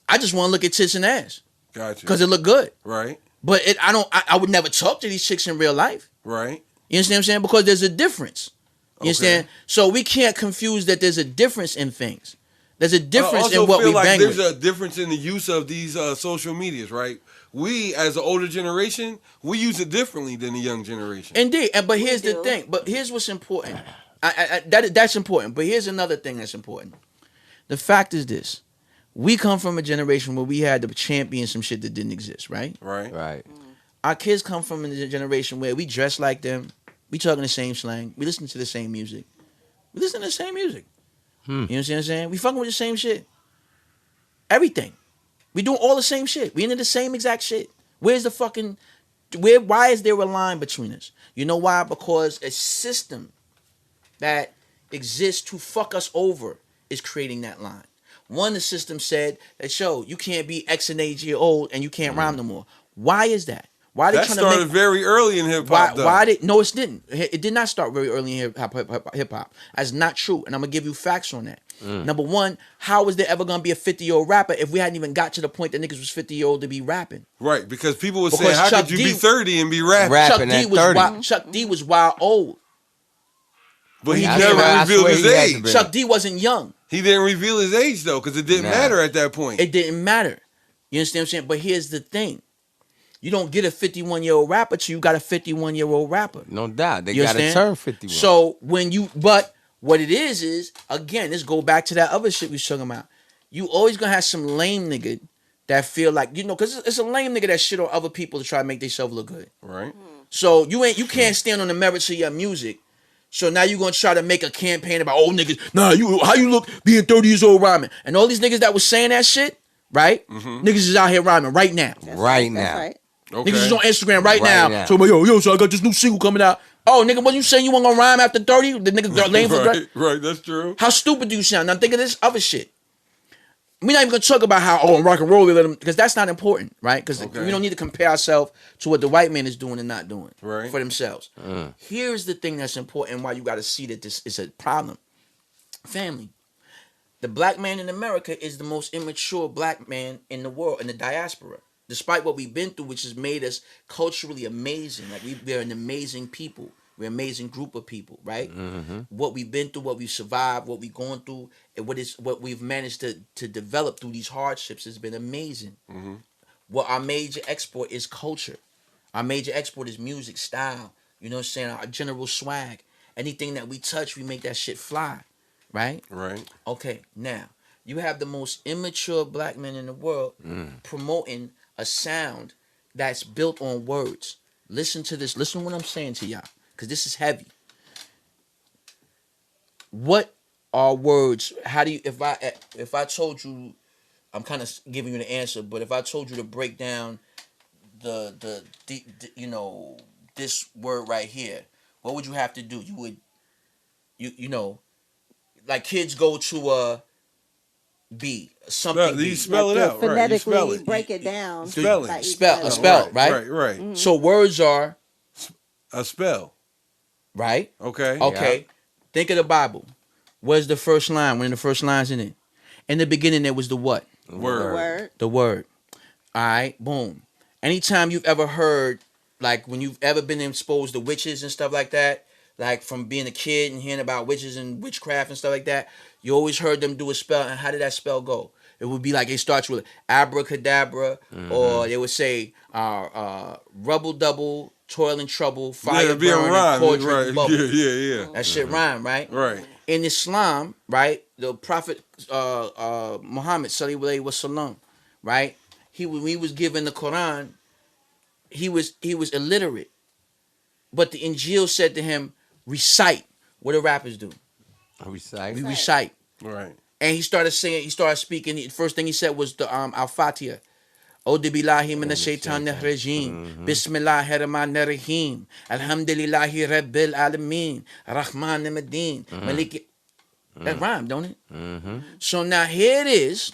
I just want to look at tits and ass Gotcha. because it look good. Right. But I would never talk to these chicks in real life. Right. You understand what I'm saying? Because there's a difference. You understand? So we can't confuse that there's a difference in things. There's a difference in what we bang there's with. a difference in the use of these social medias, right? We, as an older generation, we use it differently than the young generation. Indeed. But here's the do. thing. But here's what's important. That's important. But here's another thing that's important. The fact is this. We come from a generation where we had to champion some shit that didn't exist, right? Right. Right. Our kids come from a generation where we dress like them, we talking the same slang, we listen to the same music. We listen to the same music. You know what I'm saying? We fucking with the same shit. Everything. We doing all the same shit. We into the same exact shit. Why is there a line between us? You know why? Because a system that exists to fuck us over is creating that line. One, the system said that, you can't be X and age year old and you can't rhyme no more. Why is that? Why are they That trying started to make very early in hip hop. No, it didn't. It did not start very early in hip hop. That's not true, and I'm gonna give you facts on that. Number one, how was there ever gonna be a 50-year-old rapper if we hadn't even got to the point that niggas was 50-year-old to be rapping? Right, because people were saying, how Chuck could you D be 30 and be rapping? Rapping at 30. Chuck D was wild old. But he I never swear- I revealed swear his he had to age. be. Chuck D wasn't young. He didn't reveal his age, though, because it didn't matter at that point. It didn't matter. You understand what I'm saying? But here's the thing. You don't get a 51-year-old rapper till you got a 51-year-old rapper. No doubt. They You got to understand? turn 51. So but what it is, again, let's go back to that other shit we was talking about. You always gonna have some lame nigga that feel like, because it's a lame nigga that shit on other people to try to make themselves look good. Right. So you can't stand on the merits of your music. So now you're gonna try to make a campaign about niggas. Nah, how you look being 30 years old rhyming, and all these niggas that was saying that shit, right? Niggas is out here rhyming right now. That's Right That's now. right. Okay. Niggas is on Instagram right now. now. So so I got this new single coming out. Oh, nigga, what you saying you weren't gonna rhyme after 30? The niggas lame for right, that's true. How stupid do you sound? Now think of this other shit. We're not even gonna talk about how in rock and roll they let them, because that's not important, right? Because we don't need to compare ourselves to what the white man is doing and not doing for themselves. Here's the thing that's important, why you got to see that this is a problem. Family. The black man in America is the most immature black man in the world, in the diaspora. Despite what we've been through, which has made us culturally amazing. Like we're an amazing people. We're an amazing group of people, right? What we've been through, what we've survived, what we've gone through, and what we've managed to develop through these hardships has been amazing. What our major export is culture. Our major export is music, style. You know what I'm saying? Our general swag. Anything that we touch, we make that shit fly, right? Right. Okay, now you have the most immature black men in the world promoting a sound that's built on words. Listen to this. Listen to what I'm saying to y'all, because this is heavy. What are words? How do you? If I told you, I'm kind of giving you the answer, but if I told you to break down the this word right here, what would you have to do? You would, like kids go to a B, something. You spell it out, right? You Phonetically spell it. break it down. Spell it. like you Spell a spell, right? Right. So words are A spell. right. Okay. Okay. Think of the Bible. What's the first line? One of the first lines in it. In the beginning, there was the what? Word. Word. The word. All right. Boom. Anytime you've ever heard, like when you've ever been exposed to witches and stuff like that, like from being a kid and hearing about witches and witchcraft and stuff like that, you always heard them do a spell. And how did that spell go? It would be like it starts with abracadabra, or they would say rubble double, toil and trouble, fire be a burn, rhyme, cauldron right? bubble. Yeah. That shit rhyme, right? Right. In Islam, right, the Prophet Muhammad sallallahu alaihi wasallam, right, when he was given the Quran, he was illiterate, but the Injil said to him, recite. What do rappers do? Recite. We recite. Right. And he started speaking. The first thing he said was the Al-Fatiha. Audu billahi minash shaitanir rajim. Bismillahir rahmanir rahim. Alhamdulillahi rabbil alamin. Rahmanir madin. Maliki. That rhyme, don't it? So now here it is.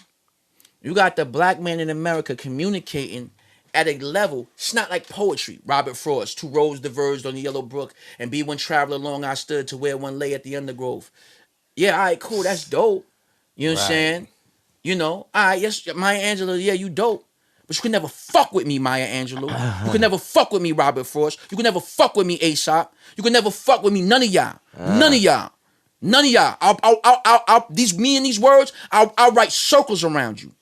You got the black man in America communicating at a level. It's not like poetry. Robert Frost, 2 rows diverged on the yellow brook, and be one traveler long I stood to where one lay at the undergrove. Yeah, all right, cool. That's dope. You know what I'm saying? All right, yes, Maya Angelou, yeah, you dope. But you can never fuck with me, Maya Angelou. You can never fuck with me, Robert Frost. You can never fuck with me, Aesop. You can never fuck with me, none of y'all. None of y'all. None of y'all. Me and these words, I'll write circles around you.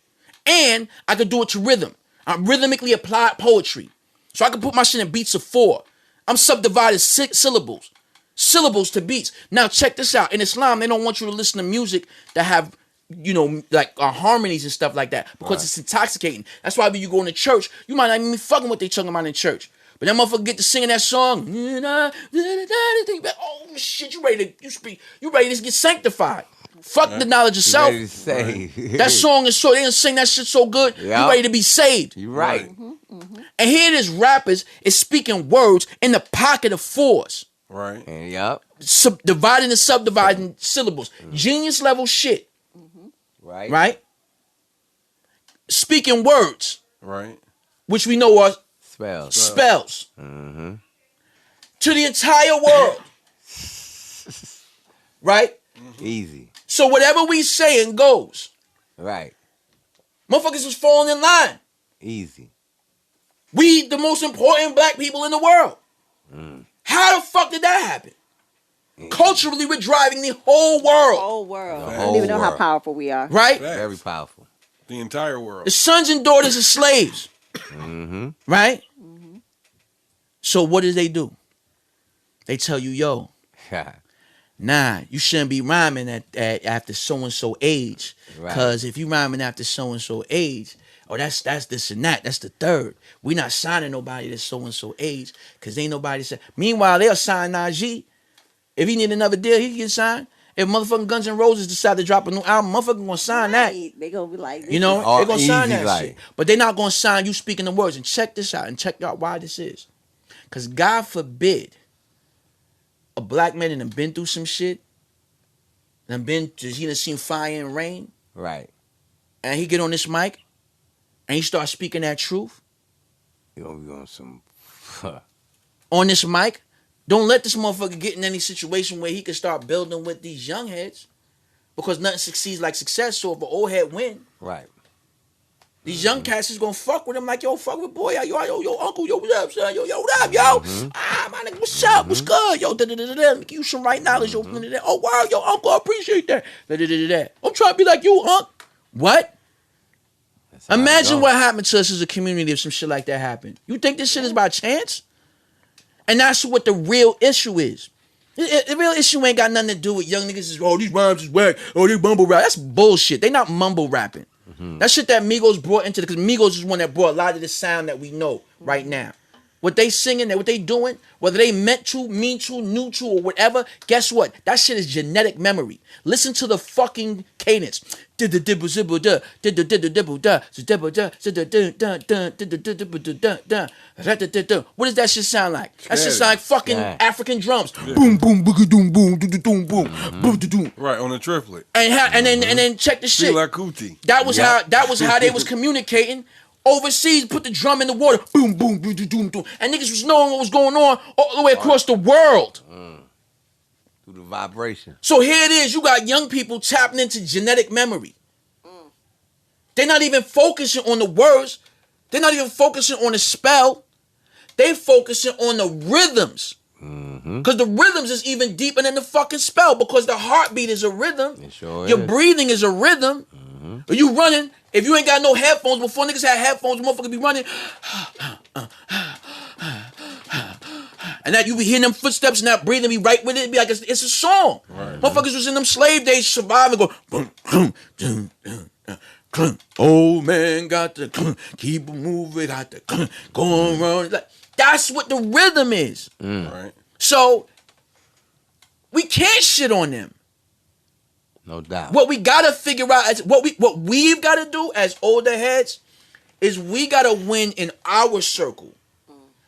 And I could do it to rhythm. I'm rhythmically applied poetry. So I can put my shit in beats of 4. I'm subdivided syllables to beats. Now check this out. In Islam, they don't want you to listen to music that have like harmonies and stuff like that because it's intoxicating. That's why when you go into church, you might not even be fucking what they talking about in church. But that motherfucker get to singing that song. Oh shit, you ready to get sanctified. Fuck the knowledge of self. That song is so, they gonna sing that shit so good, you ready to be saved. You right. And here it is, rappers is speaking words in the pocket of fours. Right. Yep. Dividing and subdividing syllables. Genius level shit. Right. Right? Speaking words. Right. Which we know are spells. To the entire world. Right? Easy. So whatever we saying goes. Right. Motherfuckers was falling in line. Easy. We the most important black people in the world. How the fuck did that happen? Culturally, we're driving the whole world. Whole world. I don't even know how powerful we are. Right? Very powerful. The entire world. The sons and daughters of slaves. Right? So what do? They tell you, yo, nah, you shouldn't be rhyming at after so-and-so age. Because if you rhyming after so-and-so age, that's this and that. That's the third. We not signing nobody that's so-and-so age. Because ain't nobody said. Meanwhile, they'll sign Najee. If he need another deal, he can get signed. If motherfucking Guns N' Roses decide to drop a new album, motherfucking gonna sign that. They gonna be like, You know, they're gonna sign that like. shit. But they're not gonna sign you speaking the words. And check this out and check out why this is. Because God forbid a black man done been through some shit. He done seen fire and rain. Right. And he get on this mic and he start speaking that truth. You gonna be on some On this mic. Don't let this motherfucker get in any situation where he can start building with these young heads. Because nothing succeeds like success. So if an old head win, right. These young cats is gonna fuck with him like, yo, fuck with boy, yo, uncle, yo, what up, son? Yo, what up, yo? My nigga, what's up? What's good? Yo, let me give you some right knowledge. Yo, oh, wow, yo, uncle, I appreciate that. I'm trying to be like you, Unc. What? Imagine what happened to us as a community if some shit like that happened. You think this shit is by chance? And that's what the real issue is. The real issue ain't got nothing to do with young niggas. These rhymes is whack. Oh, they mumble rap. That's bullshit. They not mumble rapping. That shit that Migos brought into because Migos is one that brought a lot of the sound that we know right now. What they singing, what they doing, whether they meant to, mean to, knew to, or whatever, guess what? That shit is genetic memory. Listen to the fucking cadence. What does that shit sound like? That shit sound like fucking African drums. Boom, boom, boogie, doom, boom, doo, doom, boom, boom, doom. Right on the triplet. And then check the shit. That was how they was communicating. Overseas, put the drum in the water, boom, boom, boom, boom, boom, and niggas was knowing what was going on all the way across the world. Through the vibration. So here it is, you got young people tapping into genetic memory. They're not even focusing on the words. They're not even focusing on the spell. They focusing on the rhythms. Because the rhythms is even deeper than the fucking spell because the heartbeat is a rhythm. It sure Your is. breathing is a rhythm. You running. If you ain't got no headphones, before niggas had headphones, motherfucker be running. And that you be hearing them footsteps and that breathing be right with it. Be like, it's a song. Right, motherfuckers was in them slave days surviving, go, boom, boom, boom, boom. Old man got the keep moving, got the going around. Like, that's what the rhythm is. Right. So we can't shit on them. No doubt. What we gotta figure out is what we've gotta do as older heads is we gotta win in our circle.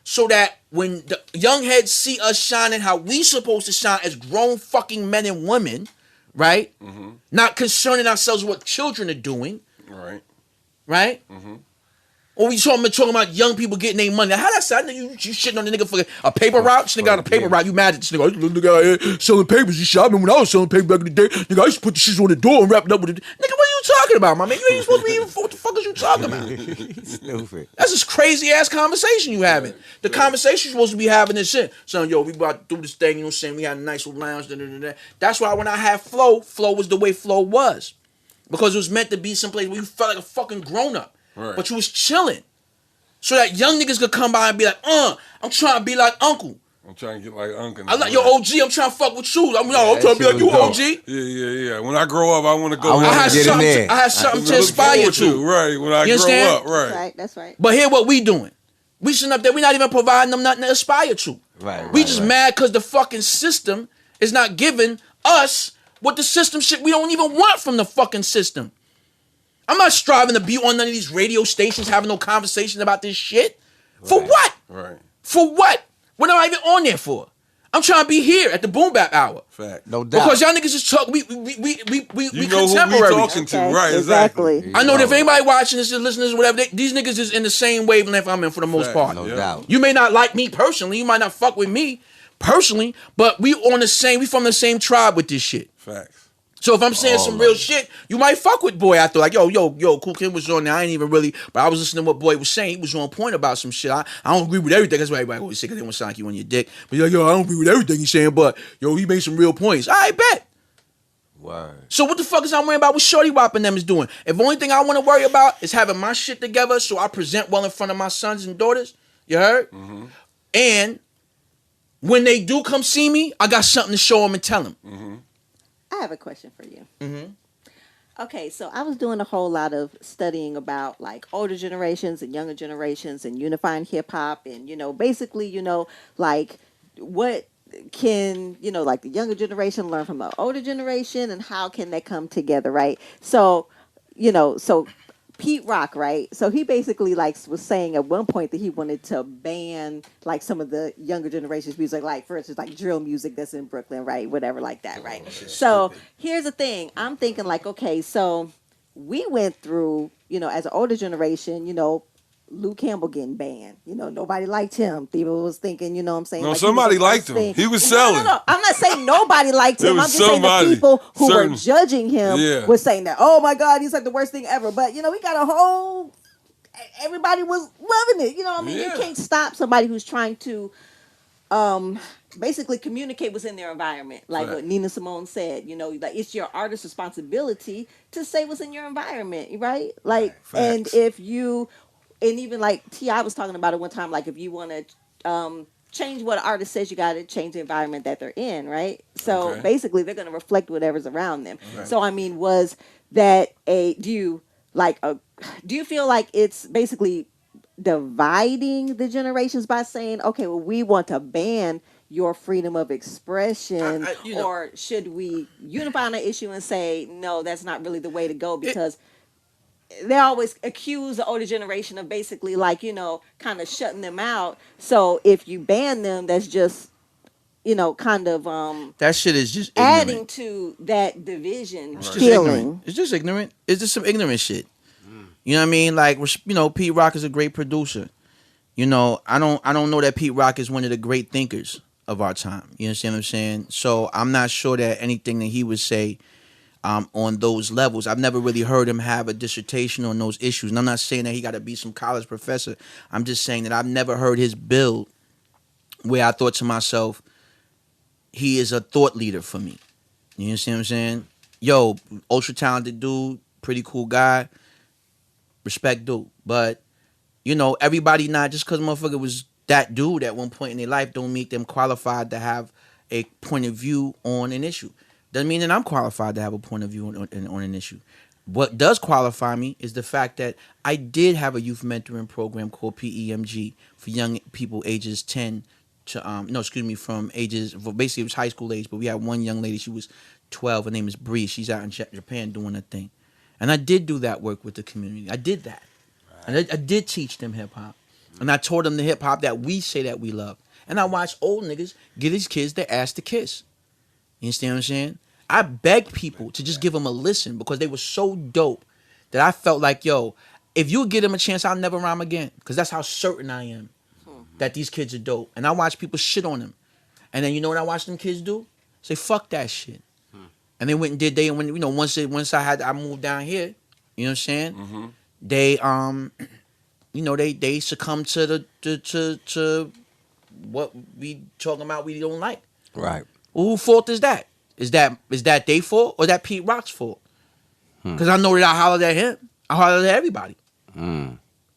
So that when the young heads see us shining how we supposed to shine as grown fucking men and women, right? Not concerning ourselves with what children are doing. Right. Right? Or we talking about young people getting their money. How that sound? You shitting on the nigga for a paper route? This nigga got a paper route. You mad at this nigga? This nigga out here selling papers. You shot me when I was selling paper back in the day. Nigga, I used to put the shit on the door and wrap it up with it. Nigga, what are you talking about, my man? You ain't supposed to be even. What the fuck is you talking about? Stupid. That's this crazy ass conversation you having. The conversation you're supposed to be having this shit. Son, yo, we about to do this thing. You know what I'm saying? We had a nice little lounge. That's why when I had flow was the way flow was. Because it was meant to be someplace where you felt like a fucking grown up. Right. But you was chilling. So that young niggas could come by and be like, I'm trying to be like uncle. I'm trying to get like Uncle. I like your OG. I'm trying to fuck with you. I'm trying to be like you, OG. Yeah. When I grow up, I want to go. I had something to aspire to. Right. When I grow up, right. That's right. But here, what we doing? We sitting up there. We not even providing them nothing to aspire to. Right. We just mad because the fucking system is not giving us what the system shit we don't even want from the fucking system. I'm not striving to be on none of these radio stations having no conversation about this shit. Right. For what? Right. For what? What am I even on there for? I'm trying to be here at the Boom Bap Hour. Fact. No doubt. Because y'all niggas just talk. We you know contemporary. Who we talking to, right? Exactly. I know that if anybody watching this, listeners, whatever, these niggas is in the same wavelength I'm in for the most part. No doubt. You may not like me personally. You might not fuck with me personally, but we from the same tribe with this shit. Facts. So if I'm saying some real shit, you might fuck with Boy after like, yo, Kool Kim was on there. I ain't even really, but I was listening to what Boy was saying. He was on point about some shit. I don't agree with everything. That's why everybody always say, because they want to sound like you on your dick. But you're like, yo, I don't agree with everything he's saying, but yo, he made some real points. I bet. Word. So what the fuck is I worrying about what Shorty Wop and them is doing? If the only thing I want to worry about is having my shit together so I present well in front of my sons and daughters, you heard? Mm-hmm. And when they do come see me, I got something to show them and tell them. Mm-hmm. I have a question for you. Mm-hmm. Okay, so I was doing a whole lot of studying about like older generations and younger generations and unifying hip hop and, basically, like what can, like the younger generation learn from the older generation and how can they come together, right? So, so Pete Rock, right? So he basically was saying at one point that he wanted to ban like some of the younger generation's music, like for instance, like drill music that's in Brooklyn, right? Whatever like that, right? So here's the thing. I'm thinking like, okay, so we went through, as an older generation, Lou Campbell getting banned. Nobody liked him. People was thinking, what I'm saying? No, like somebody liked him. He was selling. No. I'm not saying nobody liked him. I'm just saying the people who were judging him were saying that, oh my God, he's like the worst thing ever. But, we got a whole, everybody was loving it. You can't stop somebody who's trying to basically communicate what's in their environment. Like what Nina Simone said, like it's your artist's responsibility to say what's in your environment, right? Like, and if you... And even like T.I. was talking about it one time, like if you want to change what an artist says, you got to change the environment that they're in, right? So basically, they're going to reflect whatever's around them. Okay. So I mean, was that do you feel like it's basically dividing the generations by saying, okay, well, we want to ban your freedom of expression, or should we unify on an issue and say, no, that's not really the way to go because they always accuse the older generation of basically kind of shutting them out. So if you ban them, that's just, kind of that shit is just adding ignorant. To that division feeling. It's just ignorant. It's just some ignorant shit. You know what I mean? Like, Pete Rock is a great producer. I don't know that Pete Rock is one of the great thinkers of our time. You understand what I'm saying? So I'm not sure that anything that he would say on those levels. I've never really heard him have a dissertation on those issues. And I'm not saying that he got to be some college professor. I'm just saying that I've never heard his build where I thought to myself, he is a thought leader for me. You understand what I'm saying? Yo, ultra talented dude, pretty cool guy. Respect dude. But, everybody not just because motherfucker was that dude at one point in their life don't make them qualified to have a point of view on an issue. Doesn't mean that I'm qualified to have a point of view on an issue. What does qualify me is the fact that I did have a youth mentoring program called PEMG for young people ages 10 to, from ages, basically it was high school age, but we had one young lady, she was 12, her name is Bree, she's out in Japan doing her thing. And I did do that work with the community. I did that. Right. And I did teach them hip-hop. And I taught them the hip-hop that we say that we love. And I watched old niggas give these kids their ass to kiss. You understand what I'm saying? I begged people to just give them a listen because they were so dope that I felt like, yo, if you give them a chance, I'll never rhyme again. Because that's how certain I am that these kids are dope. And I watch people shit on them. And then you know what I watched them kids do? Say, fuck that shit. And they went and did once I moved down here, you know what I'm saying? Mm-hmm. They succumbed to to what we talking about we don't like. Right. Well, whose fault is that? Is that their fault or that Pete Rock's fault? Because I know that I hollered at him. I hollered at everybody.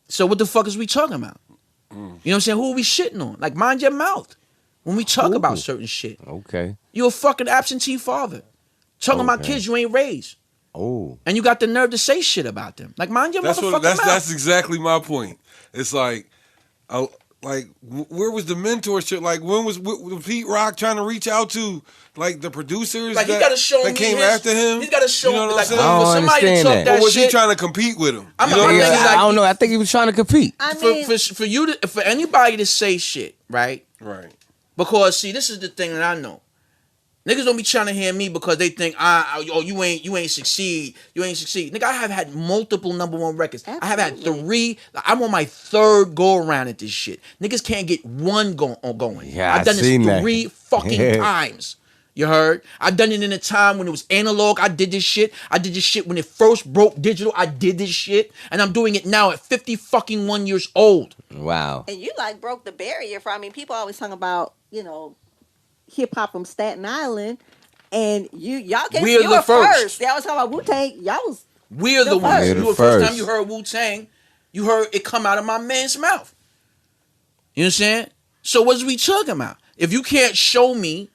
So what the fuck is we talking about? You know what I'm saying? Who are we shitting on? Like, mind your mouth. when we talk Ooh. about certain shit. Okay. You're a fucking absentee father. Talking about Okay. kids you ain't raised. Oh. And you got the nerve to say shit about them. Like, mind your motherfucking mouth. That's exactly my point. It's like, where was the mentorship? Like, when was Pete Rock trying to reach out to like the producers Like, he got to show that me came his, after him? He's got to show You know what I'm like, saying? I don't for somebody to understand talk that. that Or was shit. he trying to compete with him? I'm You know not- what I'm my thing is saying? like- I don't know. I think he was trying to compete. I mean, for you to, for anybody to say shit, right? Right. Because see, this is the thing that I know. Niggas don't be trying to hear me because they think, you ain't succeed. You ain't succeed. Nigga, I have had multiple #1 records. I have had Absolutely. 3. I'm on my 3rd go around at this shit. Niggas can't get one going. Yeah, I've done this seen that. 3 fucking times. You heard? I've done it in a time when it was analog. I did this shit. I did this shit when it first broke digital. I did this shit. And I'm doing it now at 50 fucking 1 years old. Wow. and you like broke the barrier for. I mean, people always talk about hip hop from Staten Island, and y'all came. We're You the were first. They always talk about Wu-Tang. Y'all was We're the The ones. first. We're You the were first time first. you heard Wu-Tang, you heard it come out of my man's mouth. You know what I'm saying? So what's we talking about? If you can't show me,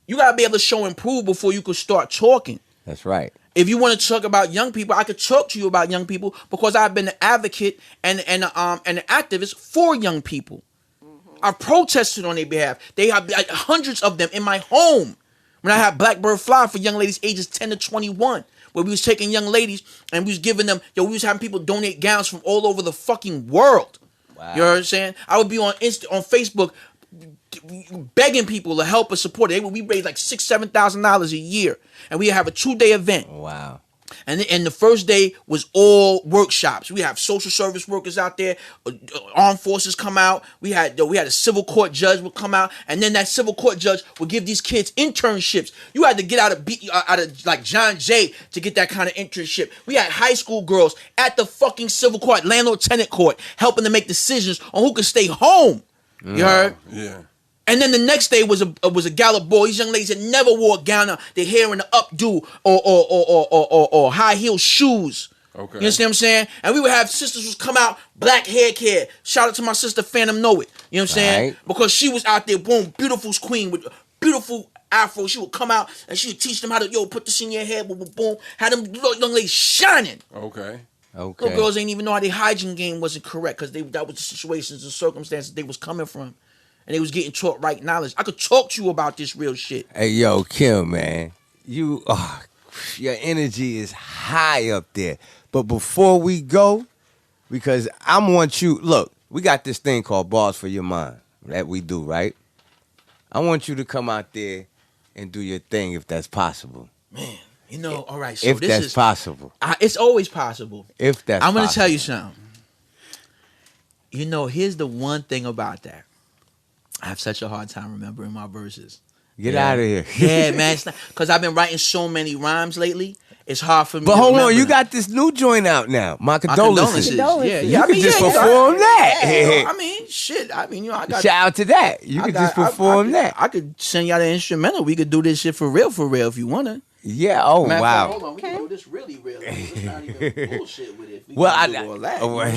you gotta be able to show and prove before you could start talking. That's right. If you want to talk about young people, I could talk to you about young people because I've been an advocate and an activist for young people. I've protested on their behalf. They have like, hundreds of them in my home. When I had Blackbird Fly for young ladies ages 10 to 21, where we was taking young ladies and we was giving them, we was having people donate gowns from all over the fucking world. Wow. You know what I'm saying? I would be on Facebook begging people to help us support it. We raised like $6,000-$7,000 a year, and we have a 2-day event. Wow. And the first day was all workshops. We have social service workers out there, armed forces come out. We had a civil court judge would come out, and then that civil court judge would give these kids internships. You had to get out of like John Jay to get that kind of internship. We had high school girls at the fucking civil court, landlord tenant court, helping to make decisions on who could stay home. You heard? Yeah. And then the next day was a gala ball. These young ladies had never wore a gown, their hair in the updo or high heel shoes. Okay. You understand what I'm saying? And we would have sisters who come out, black hair care. Shout out to my sister Phantom Know It. You know what I'm saying? Right. Because she was out there, boom, beautiful queen with beautiful afro. She would come out and she would teach them how to, put this in your head, boom, boom, boom. Had them young ladies shining. Okay. Okay. Little girls ain't even know how their hygiene game wasn't correct because that was the situations and circumstances they was coming from. And they was getting taught right knowledge. I could talk to you about this real shit. Hey, yo, Kim, man. Your energy is high up there. But before we go, because look, we got this thing called Bars for Your Mind that we do, right? I want you to come out there and do your thing if that's possible. Man, all right, so If this that's is possible. it's always possible. If that's I'm gonna possible. tell you something. Here's the one thing about that. I have such a hard time remembering my verses. Get out of here. Yeah, man. Because I've been writing so many rhymes lately. It's hard for me But to hold on, remember you them. got this new joint out now. My My condolences. Condolences. You could just yeah, perform that. I mean, shit. I mean, I got. Shout out to that. You I could got- just perform that. I could send y'all the instrumental. We could do this shit for real if you wanna. Yeah. Oh, Matter of fact, wow. hold on, we can do this really real. It's not even bullshit with it. We Well, can do all that. You know what I'm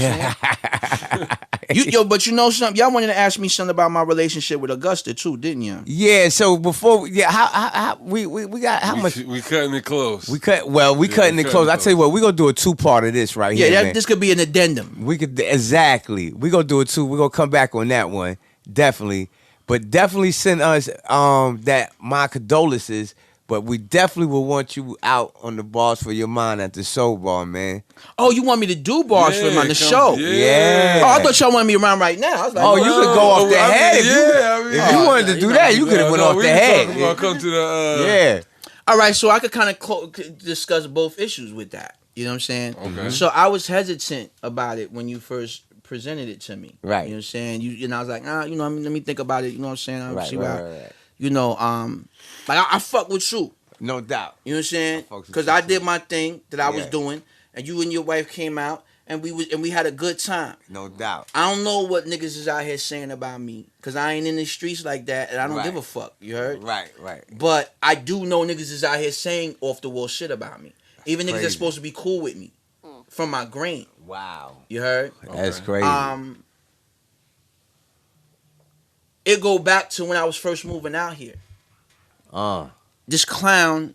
saying? But you know something? Y'all wanted to ask me something about my relationship with Augusta too, didn't you? Yeah. So before, how we got how much? We cutting it close. We cutting it close. I tell you what, we gonna do a 2-part of this right Yeah, here, man. this could be an addendum. We could exactly. We gonna do it too. We gonna come back on that one, definitely. But definitely send us that my condolences. But we definitely will want you out on the Bars for Your Mind at the Soul Bar, man. Oh, you want me to do bars for him on the show? Yeah. Oh, I thought y'all wanted me around right now. I was like, Oh, you could go off the head. If you wanted to you do know, that, you could have went off we the can head. talk about come to the Yeah. All right, so I could kind of discuss both issues with that. You know what I'm saying? Okay. So I was hesitant about it when you first presented it to me. Right. You know what I'm saying? I was like, let me think about it. You know what I'm saying? I'll Right, see right, why. right. Like I fuck with you. No doubt. You know what I'm saying? I fucks with Because you, I too. did my thing that I was Yeah. doing, and you and your wife came out, and we had a good time. No doubt. I don't know what niggas is out here saying about me, because I ain't in the streets like that, and I don't Right. give a fuck. You heard? Right. But I do know niggas is out here saying off the wall shit about me. Even niggas crazy. that's supposed to be cool with me from my grain. Wow. You heard? That's crazy. it go back to when I was first moving out here. This clown.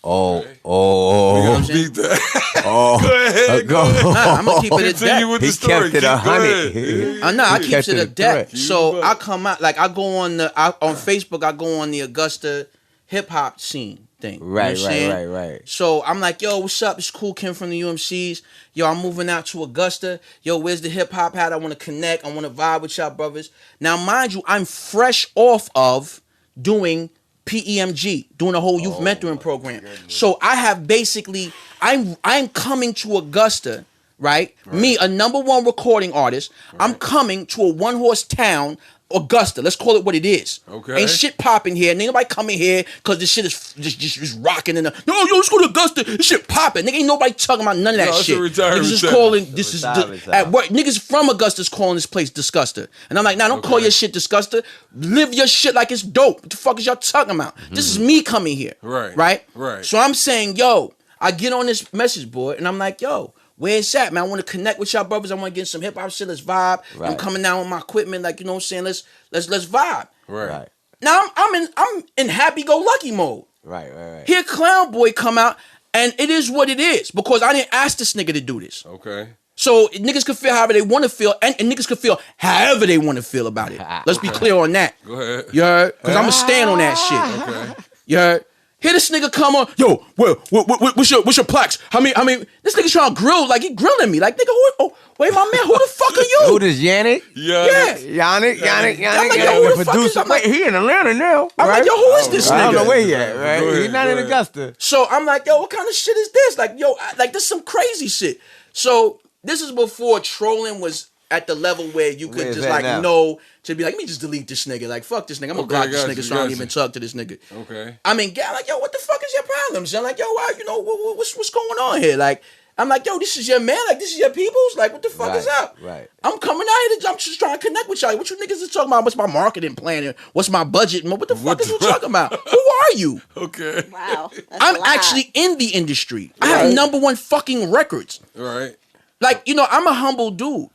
Oh, Okay. oh, You know what oh, I'm saying? Beat that. oh. Go ahead. Go. Nah, I'm gonna keep it at Continue that. with He the story. kept it Go 100. ahead. I know I He keep kept it it a a deck. threat. So Keep it I up. come out like I go on on Facebook. I go on the Augusta hip hop scene thing. You know what I'm Right, saying? right. So I'm like, yo, what's up? It's Cool Kim from the UMCs. Yo, I'm moving out to Augusta. Yo, where's the hip hop hat? I want to connect. I want to vibe with y'all brothers. Now, mind you, I'm fresh off of doing PEMG, doing a whole youth mentoring program. So I have basically, I'm coming to Augusta, right? Me, a #1 recording artist. I'm coming to a one-horse town, Augusta. Let's call it what it is. Okay. Ain't shit popping here. Ain't nobody coming here because this shit is just rocking in the. No, yo, let's go to Augusta. This shit popping. Nigga, ain't nobody talking about none of that No, it's a shit. retirement Niggas is town. calling this is retirement town. at work. Niggas from Augusta's calling this place Disguster. And I'm like, nah, don't call your shit Disguster. Live your shit like it's dope. What the fuck is y'all talking about? This is me coming here. Right. Right. So I'm saying, yo, I get on this message board and I'm like, yo, where it's at, man? I want to connect with y'all brothers. I want to get some hip hop shit. Let's vibe. I'm Right. coming down with my equipment, like, you know what I'm saying? Let's vibe. Right. Now I'm in happy go lucky mode. Right. Here Clown Boy come out and it is what it is because I didn't ask this nigga to do this. Okay. So niggas could feel however they want to feel and niggas could feel however they want to feel about it. Let's be clear on that. Go ahead. You heard? Because I'm going to stand on that shit. Okay. You heard? Here this nigga come on, yo, what's your plaques? How many, this nigga trying to grill, like he grilling me. Like, nigga, wait, my man, who the fuck are you? Who this, Yannick? Yeah. Yannick. I'm like, yo, who the fuck is- I'm like- Wait, he in Atlanta now. I'm right? like, yo, who is this I don't know nigga? where he at, right? Go ahead, He's not go in ahead. Augusta. So I'm like, yo, what kind of shit is this? Like, yo, like this some crazy shit. So this is before trolling was at the level where you could Where is just that like now? know to be like, let me just delete this nigga. Like, fuck this nigga. I'm gonna Okay, block this got nigga you, so I don't got even you. talk to this nigga. Okay. I mean, yeah, like, yo, what the fuck is your problem? So I'm like, yo, why, you know, what's going on here? Like, I'm like, yo, this is your man. Like, this is your people's. Like, what the fuck is Right, up? right. I'm coming out here. I'm just trying to connect with y'all. What you niggas is talking about? What's my marketing plan? And what's my budget? And what the fuck is you talking about? Who are you? Okay. Wow. That's I'm a lot. actually in the industry. I have #1 fucking records. Right. Like, you know, I'm a humble dude.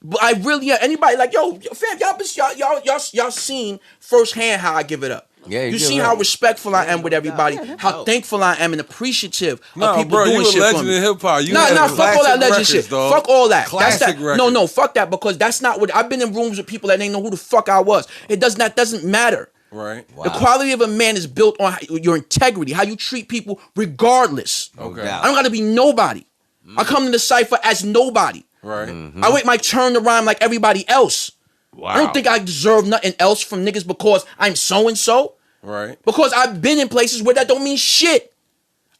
But I really, anybody like, yo, fam, y'all seen firsthand how I give it up. Yeah, you you give see it how up. respectful I am with everybody, Yeah, that's how dope. thankful I am and appreciative No, of people bro, doing you a shit for legend me. in hip hop. You Nah, had fuck all that classic legend records, shit. dog. Fuck all that. Classic That's that. records. No, fuck that because that's not what I've been in rooms with people that ain't know who the fuck I was. Doesn't matter. Right. The quality of a man is built on your integrity, how you treat people regardless. Okay. doubt. I don't gotta be nobody. I come to the cipher as nobody. Right. I wait my turn to rhyme like everybody else. Wow. I don't think I deserve nothing else from niggas because I'm so and so. Right. Because I've been in places where that don't mean shit.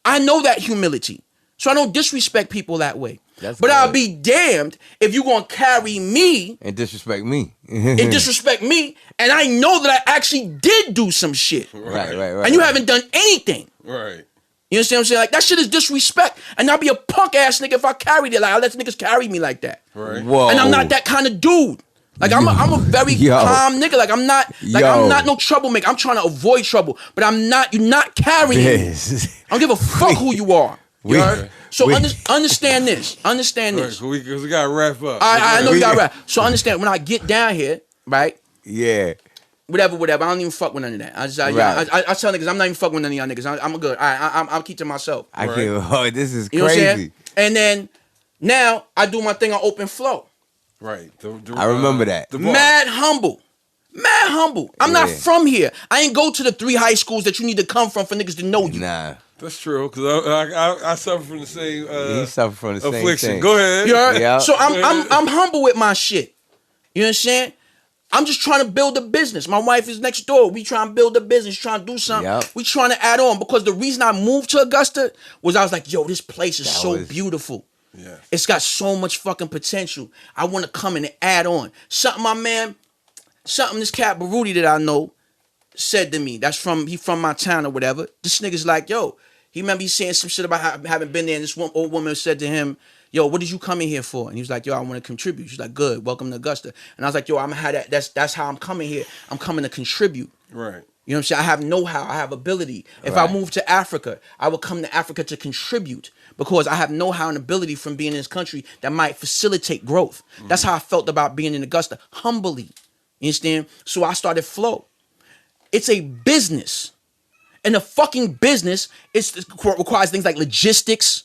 I know that humility. So I don't disrespect people that way. That's but I'll good. be damned if you gonna carry me And disrespect me. and disrespect me, and I know that I actually did do some shit. Right. And you haven't done anything. Right. You understand what I'm saying? Like, that shit is disrespect. And I'll be a punk ass nigga if I carried it. Like, I let niggas carry me like that. Right. Whoa. And I'm not that kind of dude. Like, I'm a very Yo. calm nigga. Like, I'm not Yo. no troublemaker. I'm trying to avoid trouble. But you're not carrying me. This. I don't give a fuck who you are. You We- heard? So we- understand this. Understand Right. this. Because we got to wrap up. I know you got We- right. So understand, when I get down here, right? Yeah. Whatever. I don't even fuck with none of that. I tell niggas, I'm not even fucking with none of y'all niggas. I'm good. I'll keep to myself. I Right. can't. Oh, this is You know what I'm crazy. saying? And then now I do my thing on open flow. Right. I remember that. The bar. Mad humble. I'm not Yeah. from here. I ain't go to the 3 high schools that you need to come from for niggas to know you. Nah. That's true. Because I suffer from the same He suffer from the same affliction. thing. Go ahead. You heard? Yeah. So I'm humble with my shit. You understand? I'm just trying to build a business. My wife is next door. We trying to build a business, trying to do something. Yep. We trying to add on because the reason I moved to Augusta was I was like, yo, this place is That so was- beautiful. Yeah. It's got so much fucking potential. I want to come in and add on. Something this cat Baruti that I know said to me. He from my town or whatever. This nigga's like, yo, he remember he saying some shit about having been there, and this old woman said to him, yo, what did you come in here for? And he was like, yo, I want to contribute. She's like, good, welcome to Augusta. And I was like, yo, I'm gonna have that. That's how I'm coming here. I'm coming to contribute. Right. You know what I'm saying? I have know-how. I have ability. If Right. I move to Africa, I will come to Africa to contribute because I have know-how and ability from being in this country that might facilitate growth. That's how I felt about being in Augusta. Humbly. You understand? So I started Flow. It's a business. And a fucking business requires things like logistics.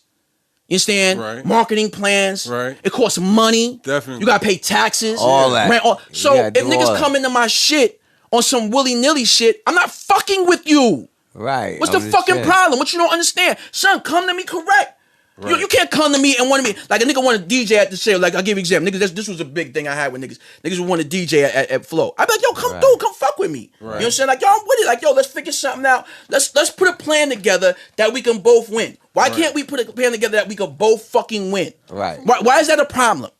You understand? Right. Marketing plans. Right. It costs money. Definitely. You gotta pay taxes. All that. Rent. So if niggas come into my shit on some willy-nilly shit, I'm not fucking with you. Right. What's the fucking problem? What you don't understand? Son, come to me correct. Right. You can't come to me and want me like a nigga want to DJ at the show. Like I'll give you an example. Niggas, this was a big thing I had with niggas. Niggas would want to DJ at Flow. I'd be like, yo, come through, come fuck with me. Right. You know what I'm saying? Like, yo, I'm with it. Like, yo, let's figure something out. Let's put a plan together that we can both win. Why can't we put a plan together that we can both fucking win? Right. Why is that a problem?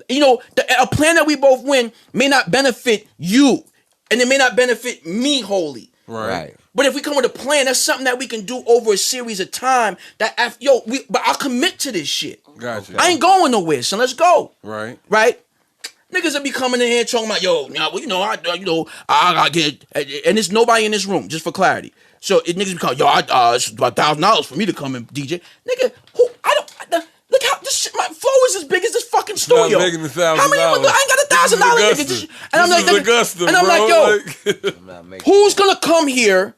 You know, a plan that we both win may not benefit you, and it may not benefit me wholly. Right. But if we come with a plan, that's something that we can do over a series of time. But I'll commit to this shit. Gotcha. I ain't going nowhere, so let's go. Right. Right? Niggas will be coming in here talking about, yo, I gotta get, and there's nobody in this room, just for clarity. So niggas be calling, yo, it's about $1,000 for me to come and DJ. Nigga, look how this shit, my flow is as big as this fucking studio. Not making $1,000. How many? I ain't got $1,000 nigga. And I'm like, yo, who's gonna come here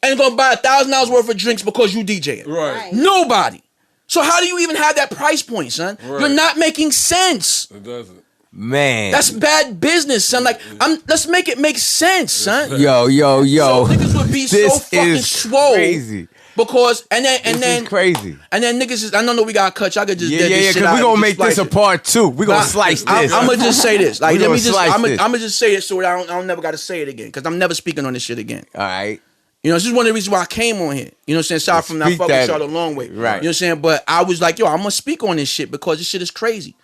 and gonna buy $1,000 worth of drinks because you DJing? Right. Nobody. So how do you even have that price point, son? Right. You're not making sense. It doesn't. Man. That's bad business, son. Like, let's make it make sense, son. Yo. So niggas would be so This fucking is swole. crazy. Because and This then is crazy. And then niggas is, I don't know, we got cut. I could just Yeah, dead this shit because out we're and gonna just make slice this a it. part 2. We're gonna slice this. I'm gonna just say this. Like, We let me gonna just slice I'm this. gonna just say it so that I don't never gotta say it again. Because I'm never speaking on this shit again. All right. You know, this is one of the reasons why I came on here. You know what I'm saying? Sorry from that fucking shot a long way. Right. You know what I'm saying? But I was like, yo, I'm gonna speak on this shit because this shit is crazy.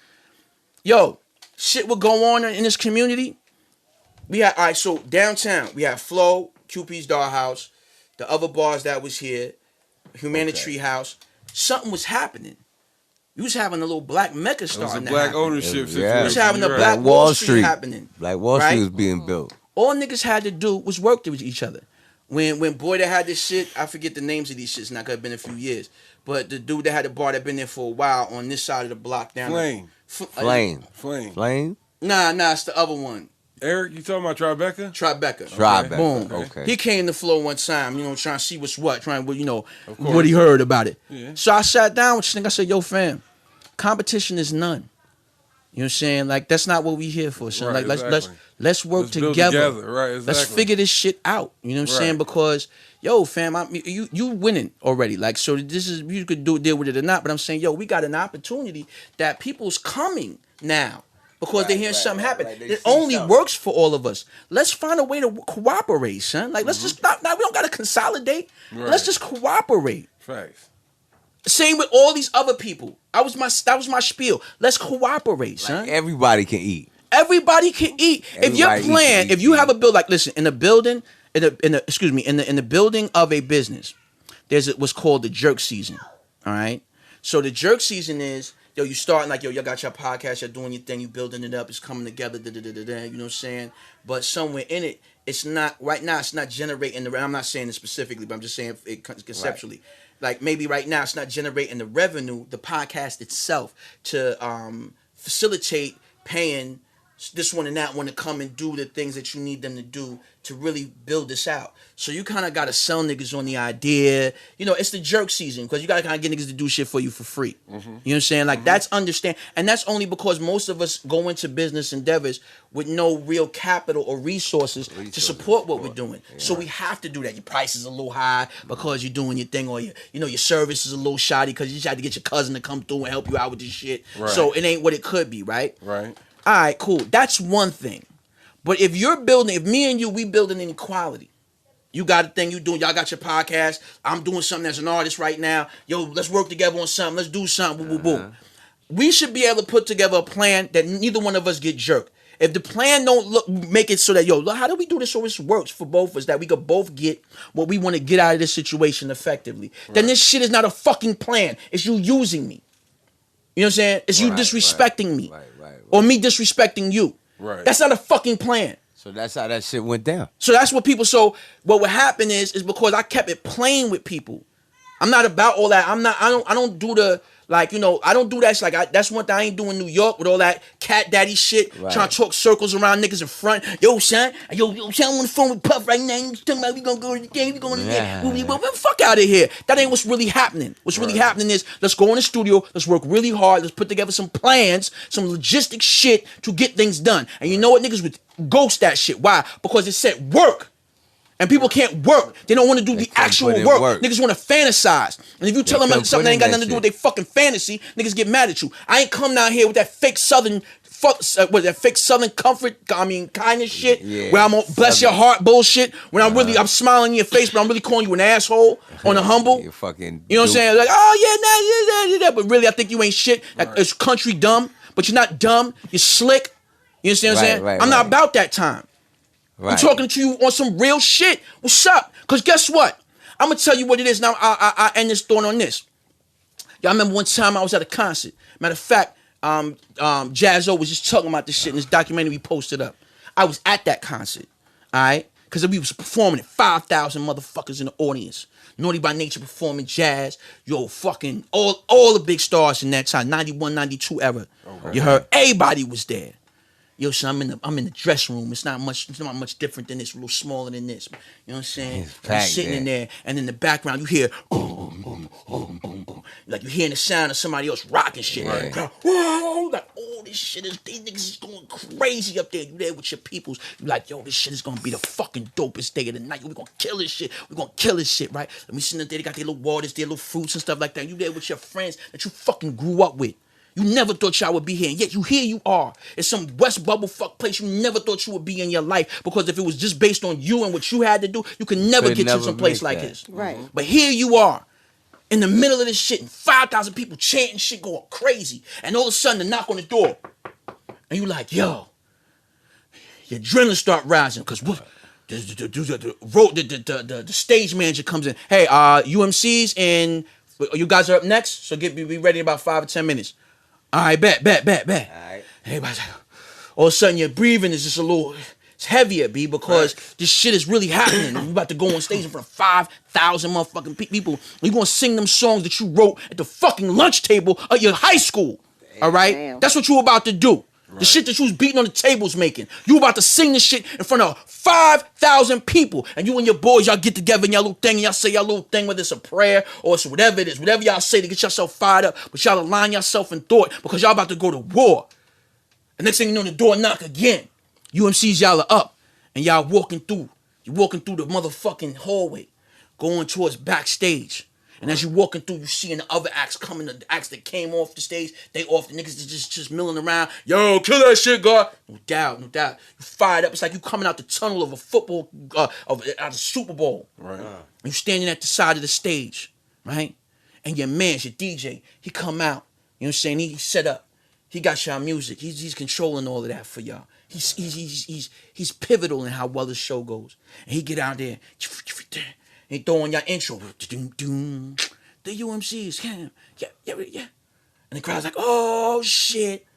Yo, shit will go on in this community. We had, all right, so downtown, we had Flow, QP's Dollhouse, the other bars that was here, Humanitary House. Something was happening. You was having a little black mecca It was starting a to black happen. ownership Yeah. situation. You was having a You're Black right. Wall Street happening. Black Wall Right? Street was being built. All niggas had to do was work with each other. When Boy that had this shit, I forget the names of these shits, and that could have been a few years. But the dude that had the bar that been there for a while on this side of the block down Flame. Flame. Nah, it's the other one. Eric, you talking about Tribeca? Tribeca. Boom. Boom. Okay. He came to Flow one time, trying to see what's what, trying, Of course. what he heard about it. Yeah. So I sat down with this nigga. I said, yo, fam, competition is none. You know what I'm saying? Like, that's not what we here for, son. Right, Like, let's work Let's build together. Right, exactly. Let's figure this shit out. You know what I'm saying? Right. Because, yo, fam, you winning already. Like, so this is, you could deal with it or not. But I'm saying, yo, we got an opportunity that people's coming now. Because they're hearing something happen. It only works for all of us. Let's find a way to cooperate, son. Like, let's just not, we don't got to consolidate. Right. Let's just cooperate. Facts. Same with all these other people. That was my spiel. Let's cooperate, son. Like everybody can eat. Everybody can eat. If your Everybody plan, eat, if you have a build, like, listen, in the building, in the building of a business, there's what's called the jerk season. All right. So the jerk season is, yo, you starting like, yo, y'all got your podcast, you're doing your thing, you building it up, it's coming together, you know what I'm saying? But somewhere in it, it's not, right now, it's not generating the, I'm not saying it specifically, but I'm just saying it conceptually. Right. Like, maybe right now, it's not generating the revenue, the podcast itself, to facilitate paying this one and that one to come and do the things that you need them to do to really build this out. So you kind of got to sell niggas on the idea. You know, it's the jerk season because you got to kind of get niggas to do shit for you for free. Mm-hmm. You know what I'm saying? Like, that's understand. And that's only because most of us go into business endeavors with no real capital or resources to support what we're doing. Yeah. So we have to do that. Your price is a little high because you're doing your thing, or your service is a little shoddy because you just had to get your cousin to come through and help you out with this shit. Right. So it ain't what it could be, right? Right. All right, cool. That's one thing. But if me and you, we building inequality. You got a thing you doing. Y'all got your podcast. I'm doing something as an artist right now. Yo, let's work together on something. Let's do something. Boom, boom, boom. We should be able to put together a plan that neither one of us get jerked. If the plan don't make it so that, yo, look, how do we do this so this works for both of us, that we could both get what we want to get out of this situation effectively, then this shit is not a fucking plan. It's you using me. You know what I'm saying? It's you disrespecting me. Or me disrespecting you. Right. That's not a fucking plan. So that's how that shit went down. So that's what people, so what would happen is because I kept it playing with people. I'm not about all that. I don't do the, Like, you know, I don't do that. It's like, that's one thing I ain't doing in New York with all that cat daddy shit. Right. Trying to talk circles around niggas in front. Yo, son, I'm on the phone with Puff right now. You talking about we gonna go to the game, we going to the game. Fuck out of here. That ain't what's really happening. What's really happening is, let's go in the studio, let's work really hard, let's put together some plans, some logistic shit to get things done. And you know what? Niggas would ghost that shit. Why? Because it said work. And people can't work. They don't want to do the actual work. Niggas want to fantasize. And if you tell them something that ain't got nothing to do with their fucking fantasy, niggas get mad at you. I ain't come down here with that fake southern comfort, kindness shit, where I'm gonna bless your heart bullshit, when I'm smiling in your face, but I'm really calling you an asshole on a humble. You fucking know what I'm saying? Like, oh yeah, but really I think you ain't shit. Like, it's country dumb, but you're not dumb. You're slick. You understand what I'm saying? I'm not about that time. I'm talking to you on some real shit. What's up? Because guess what? I'm going to tell you what it is. Now, I end this thought on this. Y'all remember one time I was at a concert. Matter of fact, Jazzo was just talking about this shit in this documentary we posted up. I was at that concert, all right? Because we was performing it, 5,000 motherfuckers in the audience. Naughty by Nature performing jazz. Yo, fucking all the big stars in that time, 91, 92 era. You heard? Everybody was there. Yo, son, I'm in the dressing room. It's not much different than this, a little smaller than this. You know what I'm saying? I'm sitting in there, and in the background you hear boom, boom, boom, boom, boom. Like you hearing the sound of somebody else rocking shit. Right. Whoa, like, oh, this shit is, these niggas is going crazy up there. You there with your peoples. You like, yo, this shit is gonna be the fucking dopest day of the night. Yo, we gonna kill this shit. We gonna kill this shit, right? Let me sit up there, they got their little waters, their little fruits and stuff like that. You there with your friends that you fucking grew up with. You never thought y'all would be here, and yet you are. It's some West Bubble fuck place you never thought you would be in your life, because if it was just based on you and what you had to do, you could never get to some place like this. Right. But here you are, in the middle of this shit, and 5,000 people chanting shit, going crazy, and all of a sudden the knock on the door, and you like, yo, your adrenaline start rising, because what? The stage manager comes in. Hey, UMCs, and you guys are up next, so be ready in about 5 or 10 minutes. All right, bet. All right. Everybody's like, all of a sudden your breathing is just a little, it's heavier, B, because this shit is really happening. You about to go on stage in front of 5,000 motherfucking people. You gonna sing them songs that you wrote at the fucking lunch table of your high school. All right? Damn. That's what you about to do. Right. The shit that you was beating on the tables making. You about to sing this shit in front of 5,000 people. And you and your boys, y'all get together in y'all little thing, and y'all say y'all little thing, whether it's a prayer or it's whatever it is. Whatever y'all say to get yourself fired up. But y'all align yourself in thought, because y'all about to go to war. The next thing you know, the door knock again. UMCs, y'all are up. And y'all walking through. You're walking through the motherfucking hallway, going towards backstage. And as you walking through, you seeing the other acts coming, the acts that came off the stage, they off, the niggas is just milling around. Yo, kill that shit, God. No doubt. You fired up. It's like you coming out the tunnel of a football, out of the Super Bowl. Right. And you standing at the side of the stage, right? And your man, your DJ, he come out. You know what I'm saying? He set up. He got y'all music. He's controlling all of that for y'all. He's pivotal in how well the show goes. And he get out there. He throwing your intro. The UMCs. Yeah. And the crowd's like, oh, shit.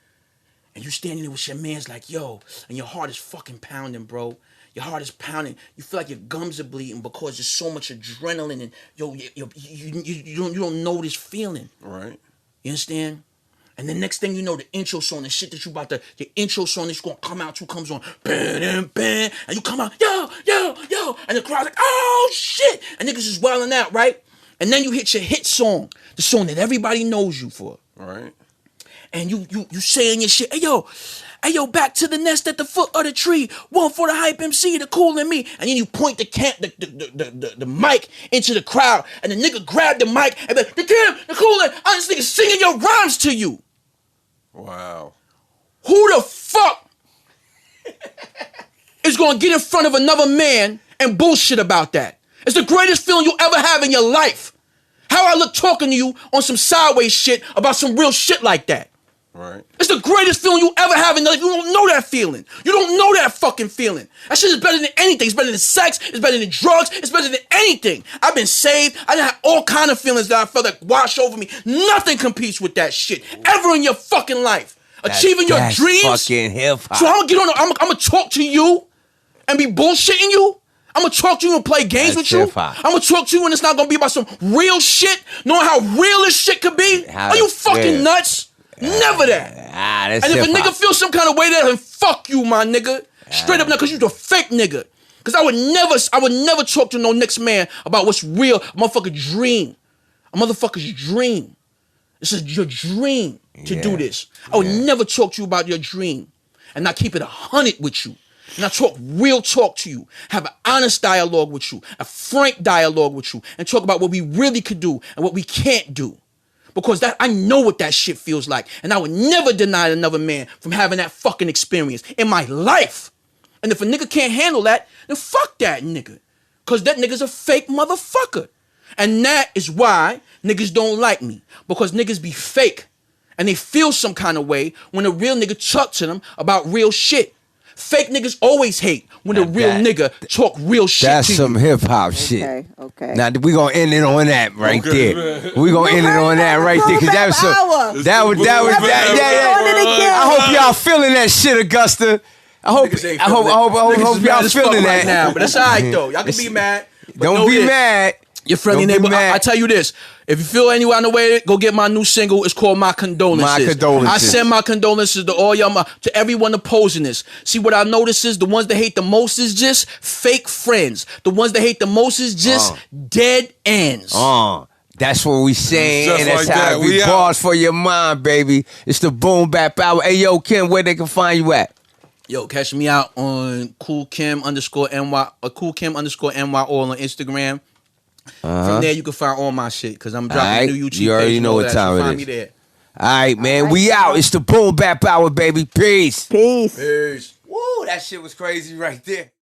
And you standing there with your man's like, yo. And your heart is fucking pounding, bro. Your heart is pounding. You feel like your gums are bleeding because there's so much adrenaline. And, yo, you don't know this feeling. Right. You understand? And the next thing you know, the intro song, the shit that you about to, the intro song that's gonna come out, comes on, bam, and you come out, yo, and the crowd's like, oh shit, and niggas is wilding out, right? And then you hit your hit song, the song that everybody knows you for. Right. And you saying your shit, hey yo, back to the nest at the foot of the tree, one for the hype MC, the KOOL and me. And then you point the mic into the crowd, and the nigga grab the mic and be like, the KOOL, and this nigga singing your rhymes to you. Wow. Who the fuck is gonna get in front of another man and bullshit about that? It's the greatest feeling you'll ever have in your life. How I look talking to you on some sideways shit about some real shit like that. Right. It's the greatest feeling you ever have in your life. You don't know that feeling. You don't know that fucking feeling. That shit is better than anything. It's better than sex. It's better than drugs. It's better than anything. I've been saved. I done had all kind of feelings that I felt like wash over me. Nothing competes with that shit ever in your fucking life. Achieving your dreams. Fucking hip hop. So I'm gonna get on. I'm gonna talk to you and be bullshitting you. I'm gonna talk to you and play games That's with you. hip-hop. I'm gonna talk to you and it's not gonna be about some real shit, knowing how real this shit could be. How Are you it's fucking real. nuts? Never that. That's And if a hip-hop. nigga feels some kind of way, then fuck you, my nigga. Straight up now, cause you a fake nigga. Cause I would never talk to no next man about what's real. A motherfucker's dream. A motherfucker's dream. This is your dream to do this. I would never talk to you about your dream and not keep it 100 with you. And I talk real talk to you. Have an honest dialogue with you. A frank dialogue with you. And talk about what we really could do and what we can't do. Because that I know what that shit feels like. And I would never deny another man from having that fucking experience in my life. And if a nigga can't handle that, then fuck that nigga. Because that nigga's a fake motherfucker. And that is why niggas don't like me. Because niggas be fake. And they feel some kind of way when a real nigga talk to them about real shit. Fake niggas always hate when a real nigga talk real shit That's to some you. hip hop shit. Okay. Now we gonna end it on that right Okay, there. man. We gonna end it on that right there because that was some. That was I hope y'all feeling that shit, Augusta. I hope Niggas ain't y'all mad as fuck feeling right that. now, but that's alright though. Y'all can be mad. But Don't know be this. mad. Your friendly Don't be neighbor. mad. I tell you this: if you feel anywhere on the way, go get my new single. It's called My Condolences. My Condolences. I send my condolences to all y'all, to everyone opposing this. See, what I notice is the ones that hate the most is just fake friends. The ones that hate the most is just dead ends. That's what we saying, Just and that's like how that. we We out. bars for your mind, baby. It's the Boom Bap Hour. Hey, yo, Kim, where they can find you at? Yo, catch me out on KoolKim_NY, KoolKim_NY all on Instagram. From there, you can find all my shit because I'm dropping Alright, a new YouTube you already page and know all what that, time so it find is. me there. All right, man, All right, we out. y'all. It's the Boom Bap Hour, baby. Peace. Peace. Peace. Woo, that shit was crazy right there.